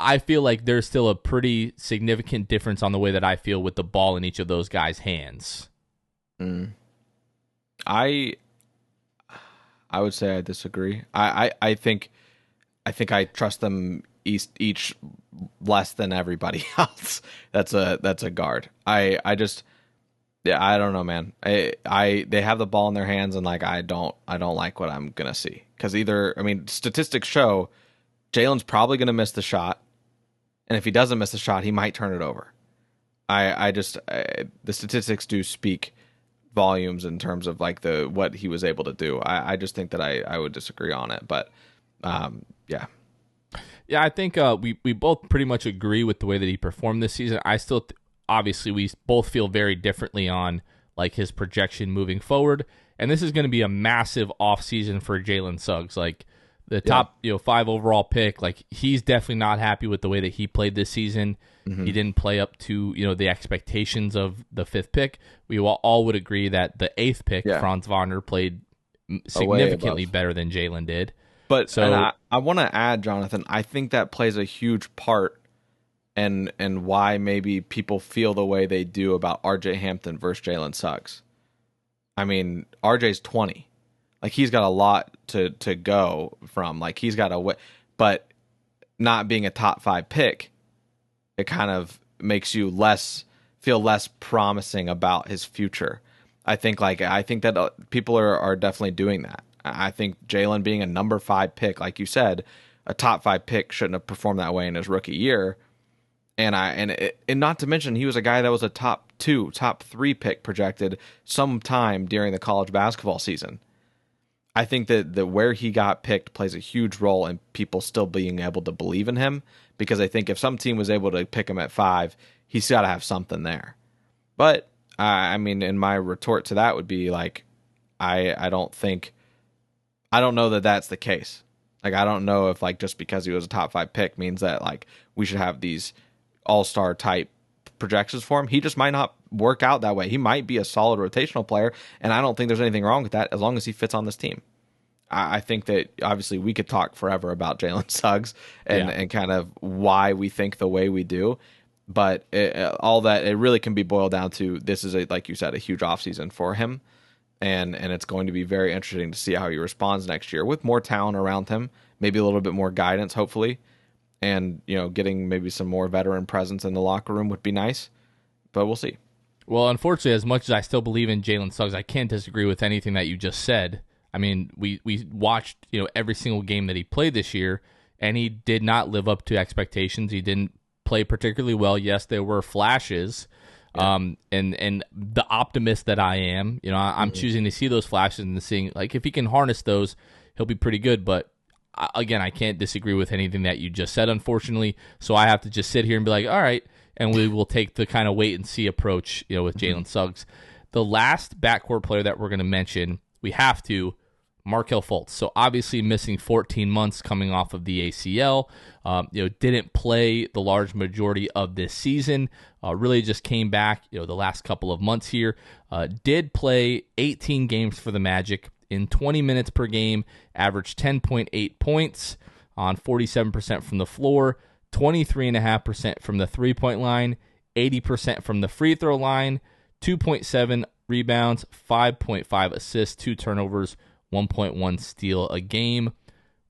I feel like there's still a pretty significant difference on the way that I feel with the ball in each of those guys' hands. I would say I disagree. I think I trust them each less than everybody else. That's a guard. I don't know, man. They have the ball in their hands and like I don't like what I'm gonna see because statistics show Jalen's probably gonna miss the shot, and if he doesn't miss the shot, he might turn it over. The statistics do speak volumes in terms of like what he was able to do. I just think that I would disagree on it, but yeah, I think we both pretty much agree with the way that he performed this season. I still obviously we both feel very differently on like his projection moving forward, and this is going to be a massive offseason for Jalen Suggs. Like the top 5 overall pick, like he's definitely not happy with the way that he played this season. He didn't play up to the expectations of the 5th pick. We all would agree that the 8th pick, Franz Wagner, played significantly better than Jalen did. But I want to add, Jonathan, I think that plays a huge part in why maybe people feel the way they do about RJ Hampton versus Jalen Suggs. I mean, RJ's 20. Like he's got a lot to go from. Like he's got but not being a top 5 pick, it kind of makes you feel less promising about his future. I think that people are definitely doing that. I think Jalen being a number 5 pick, like you said, a top 5 pick shouldn't have performed that way in his rookie year. And not to mention he was a guy that was a top 2, top 3 pick projected sometime during the college basketball season. I think that where he got picked plays a huge role in people still being able to believe in him, because I think if some team was able to pick him at 5, he's got to have something there. But and my retort to that would be like, I don't know that that's the case. Like I don't know if like just because he was a top 5 pick means that like we should have these all-star type projections for him. He just might not work out that way. He might be a solid rotational player, and I don't think there's anything wrong with that as long as he fits on this team. I think that obviously we could talk forever about Jalen Suggs and kind of why we think the way we do, but all that it really can be boiled down to this is like you said, a huge offseason for him, and it's going to be very interesting to see how he responds next year with more talent around him, maybe a little bit more guidance, hopefully, and getting maybe some more veteran presence in the locker room would be nice, but we'll see. Well, unfortunately, as much as I still believe in Jalen Suggs, I can't disagree with anything that you just said. I mean, we watched every single game that he played this year, and he did not live up to expectations. He didn't play particularly well. Yes, there were flashes. And the optimist that I am, I'm choosing to see those flashes and seeing, like, if he can harness those, he'll be pretty good. But again, I can't disagree with anything that you just said, unfortunately. So I have to just sit here and be like, all right, and we will take the kind of wait and see approach, with Jalen Suggs. The last backcourt player that we're going to mention, we have to, Markelle Fultz. So obviously missing 14 months coming off of the ACL. Didn't play the large majority of this season. Really just came back, the last couple of months here. Did play 18 games for the Magic in 20 minutes per game, averaged 10.8 points on 47% from the floor, 23.5% from the three-point line, 80% from the free throw line, 2.7 rebounds, 5.5 assists, 2 turnovers, 1.1 steal a game.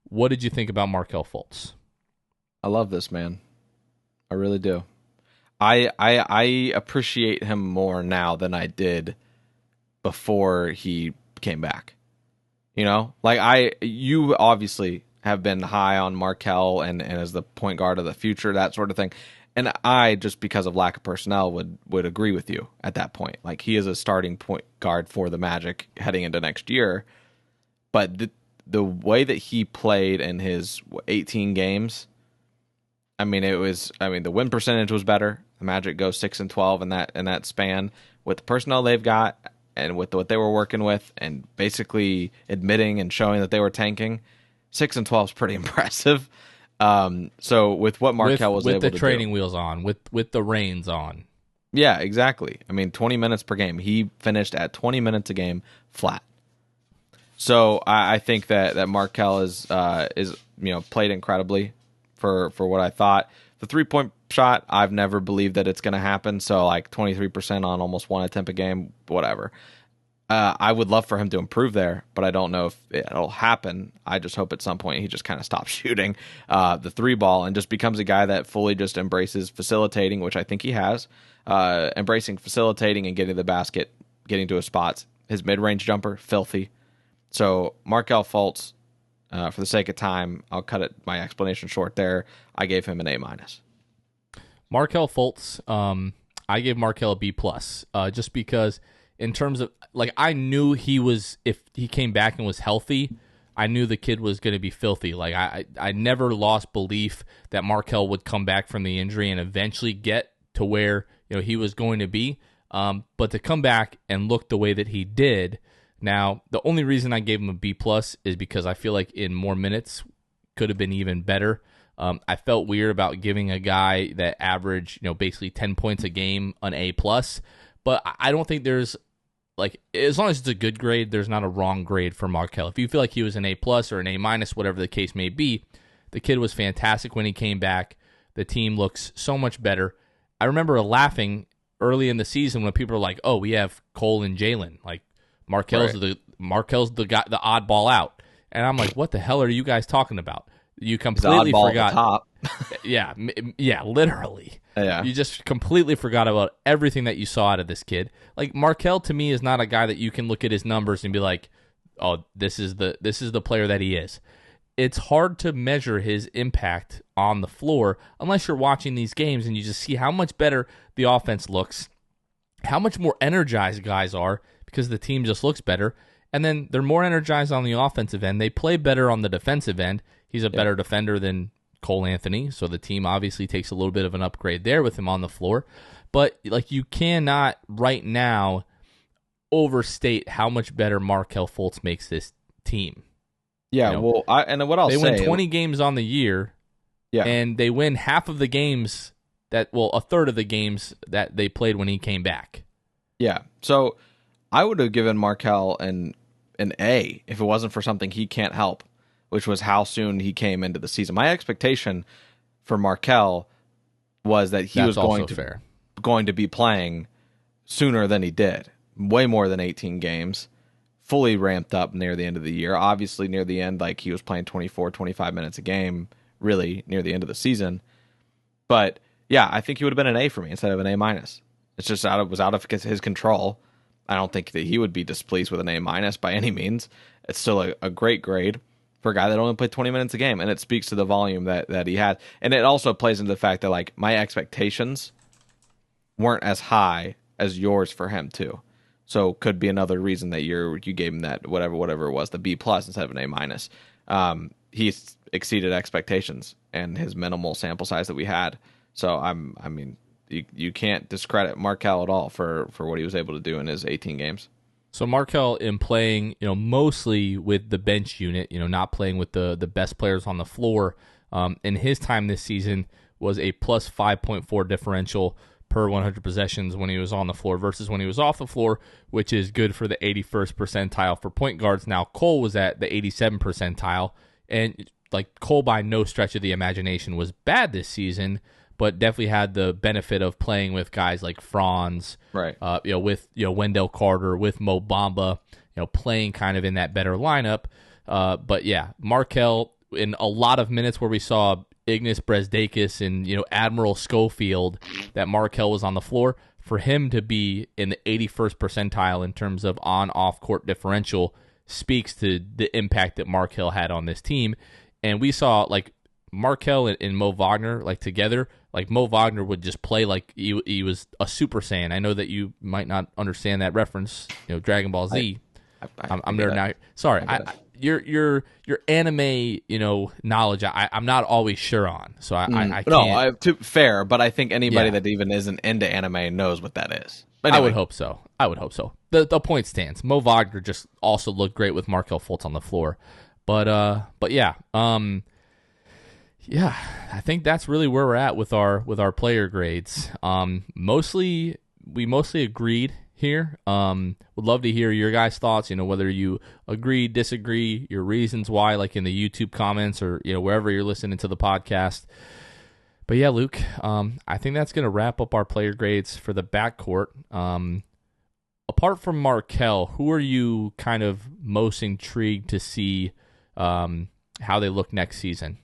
What did you think about Markelle Fultz? I love this man. I really do. I appreciate him more now than I did before he came back. You obviously have been high on Markelle and as the point guard of the future, that sort of thing. And I, just because of lack of personnel, would agree with you at that point. Like, he is a starting point guard for the Magic heading into next year. But the way that he played in his 18 games, the win percentage was better. The Magic go 6-12 in that span with the personnel they've got and with what they were working with, and basically admitting and showing that they were tanking. 6-12 is pretty impressive. So with what Markelle was able to do, with the training wheels on, with the reins on. Yeah, exactly. 20 minutes per game. He finished at 20 minutes a game flat. So I think that Markelle is played incredibly for what I thought. The 3-point shot, I've never believed that it's going to happen. So 23% on almost 1 attempt a game, whatever. I would love for him to improve there, but I don't know if it'll happen. I just hope at some point he just kind of stops shooting the 3 ball and just becomes a guy that fully just embraces facilitating, which I think he has. Embracing facilitating and getting the basket, getting to his spots. His mid-range jumper, filthy. So Markelle Fultz, for the sake of time, I'll cut my explanation short there. I gave him an A-. Markelle Fultz, I gave Markelle a B+, just because in terms of, I knew if he came back and was healthy, I knew the kid was going to be filthy. I never lost belief that Markelle would come back from the injury and eventually get to where he was going to be. But to come back and look the way that he did, now the only reason I gave him a B+ is because I feel like in more minutes could have been even better. I felt weird about giving a guy that averaged basically 10 points a game an A+, but I don't think there's, as long as it's a good grade, there's not a wrong grade for Markelle. If you feel like he was an A+ or an A-, whatever the case may be, the kid was fantastic when he came back. The team looks so much better. I remember laughing early in the season when people were like, "Oh, we have Cole and Jalen. Markelle's the guy, the oddball out." And I'm like, "What the hell are you guys talking about? You completely forgot." Top. yeah, literally. Yeah. You just completely forgot about everything that you saw out of this kid. Markelle to me is not a guy that you can look at his numbers and be like, "Oh, this is the player that he is." It's hard to measure his impact on the floor unless you're watching these games and you just see how much better the offense looks, how much more energized guys are because the team just looks better, and then they're more energized on the offensive end. They play better on the defensive end. He's a better defender than Cole Anthony, so the team obviously takes a little bit of an upgrade there with him on the floor. But you cannot right now overstate how much better Markelle Fultz makes this team. Yeah, what I'll say, they win 20 games on the year, and they win half of the games a third of the games that they played when he came back. Yeah, so I would have given Markelle an A if it wasn't for something he can't help, which was how soon he came into the season. My expectation for Markelle was that he was going to be playing sooner than he did, way more than 18 games. Fully ramped up near the end of the year. Obviously, near the end, he was playing 24, 25 minutes a game, really, near the end of the season. But, yeah, I think he would have been an A for me instead of an A-. It's just was out of his control. I don't think that he would be displeased with an A- by any means. It's still a great grade. for a guy that only played 20 minutes a game, and it speaks to the volume that he had. And it also plays into the fact that like my expectations weren't as high as yours for him too. So could be another reason that you gave him that whatever it was, the B plus instead of an A minus. He's exceeded expectations and his minimal sample size that we had. So I mean, you can't discredit Markelle at all for what he was able to do in his 18 games. So Markelle, in playing, mostly with the bench unit, not playing with the best players on the floor, in his time this season was a plus 5.4 differential per 100 possessions when he was on the floor versus when he was off the floor, which is good for the 81st percentile for point guards. Now, Cole was at the 87th percentile, and like Cole by no stretch of the imagination was bad this season, but definitely had the benefit of playing with guys like Franz, right? With Wendell Carter, with Mo Bamba, playing kind of in that better lineup. But yeah, Markelle in a lot of minutes where we saw Ignas Brezdeikis and Admiral Schofield, that Markelle was on the floor. For him to be in the 81st percentile in terms of on-off court differential speaks to the impact that Markelle had on this team. And we saw like Markelle and Mo Wagner like together. Like Mo Wagner would just play like he was a Super Saiyan. I know that you might not understand that reference, Dragon Ball Z. I'm there now. Sorry, your anime, knowledge. I'm not always sure on, so I can't. No, fair, but I think anybody that even isn't into anime knows what that is. Anyway. I would hope so. The point stands. Mo Wagner just also looked great with Markelle Fultz on the floor, but yeah, yeah, I think that's really where we're at with our player grades. We mostly agreed here. Would love to hear your guys' thoughts, whether you agree, disagree, your reasons why, like in the YouTube comments or, wherever you're listening to the podcast. But yeah, Luke, I think that's going to wrap up our player grades for the backcourt. Apart from Markelle, who are you kind of most intrigued to see how they look next season?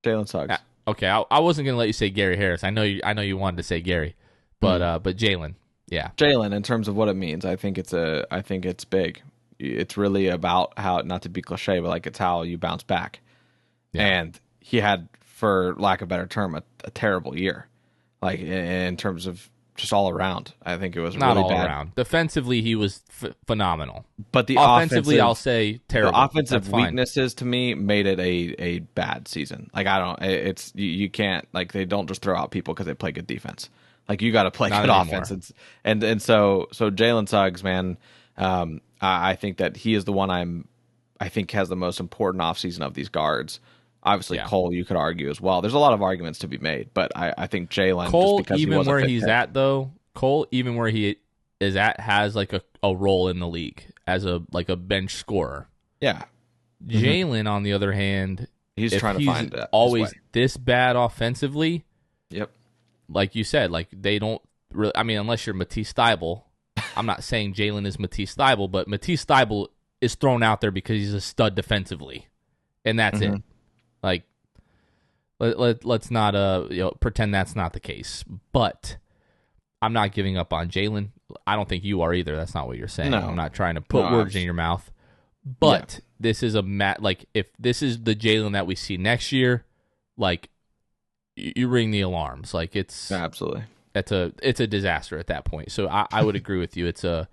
Jalen Suggs. Okay, I wasn't going to let you say Gary Harris. I know you wanted to say Gary, but Jalen. Yeah, Jalen. In terms of what it means, I think it's big. It's really about how, not to be cliche, but like it's how you bounce back. Yeah. And he had, for lack of a better term, a terrible year, like in terms of just all around. I think it was not really all bad. Around. Defensively, he was phenomenal. But the offensively, I'll say terrible. The offensive weaknesses to me made it a bad season. Like it's you can't, like, they don't just throw out people because they play good defense. Like, you got to play good offense. And so Jalen Suggs, man, I think that he is the one I think has the most important offseason of these guards. Obviously, Cole, you could argue as well. There's a lot of arguments to be made, but I think Jalen, Cole, just because even he where he's at, though, Cole, even where he is at, has like a role in the league as a bench scorer. Yeah. Jalen, on the other hand, he's trying to find always this bad offensively. Yep. Like you said, like they don't really. I mean, unless you're Matisse Thybulle, I'm not saying Jalen is Matisse Thybulle, but Matisse Thybulle is thrown out there because he's a stud defensively, and that's it. Like, let's not pretend that's not the case. But I'm not giving up on Jalen. I don't think you are either. That's not what you're saying. No. I'm not trying to put words in your mouth. But this is like, if this is the Jalen that we see next year, like, you ring the alarms. Like, it's absolutely, it's a disaster at that point. So I would agree with you. It's a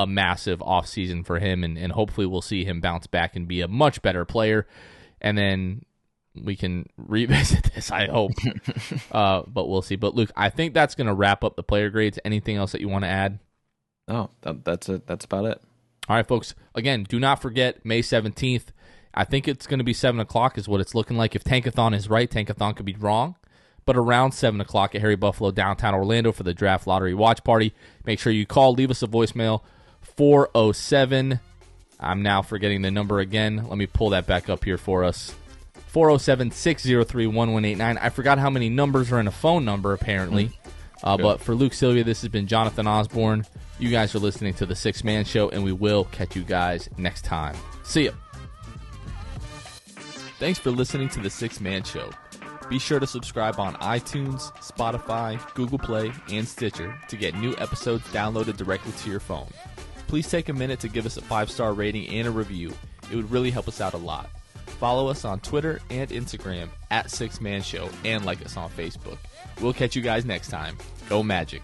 massive offseason for him, and hopefully we'll see him bounce back and be a much better player. And then we can revisit this, I hope. But we'll see. But Luke, I think that's going to wrap up the player grades. Anything else that you want to add? No, that's it. That's about it. All right, folks. Again, do not forget May 17th. I think it's going to be 7 o'clock is what it's looking like. If Tankathon is right, Tankathon could be wrong. But around 7 o'clock at Harry Buffalo, downtown Orlando, for the Draft Lottery Watch Party. Make sure you call, leave us a voicemail, 407. I'm now forgetting the number again. Let me pull that back up here for us. 407-603-1189. I forgot how many numbers are in a phone number, apparently. But for Luke Sylvia, this has been Jonathan Osborne. You guys are listening to The Sixth Man Show, and we will catch you guys next time. See ya. Thanks for listening to The Sixth Man Show. Be sure to subscribe on iTunes, Spotify, Google Play, and Stitcher to get new episodes downloaded directly to your phone. Please take a minute to give us a 5-star rating and a review. It would really help us out a lot. Follow us on Twitter and Instagram at 6 Man Show and like us on Facebook. We'll catch you guys next time. Go Magic.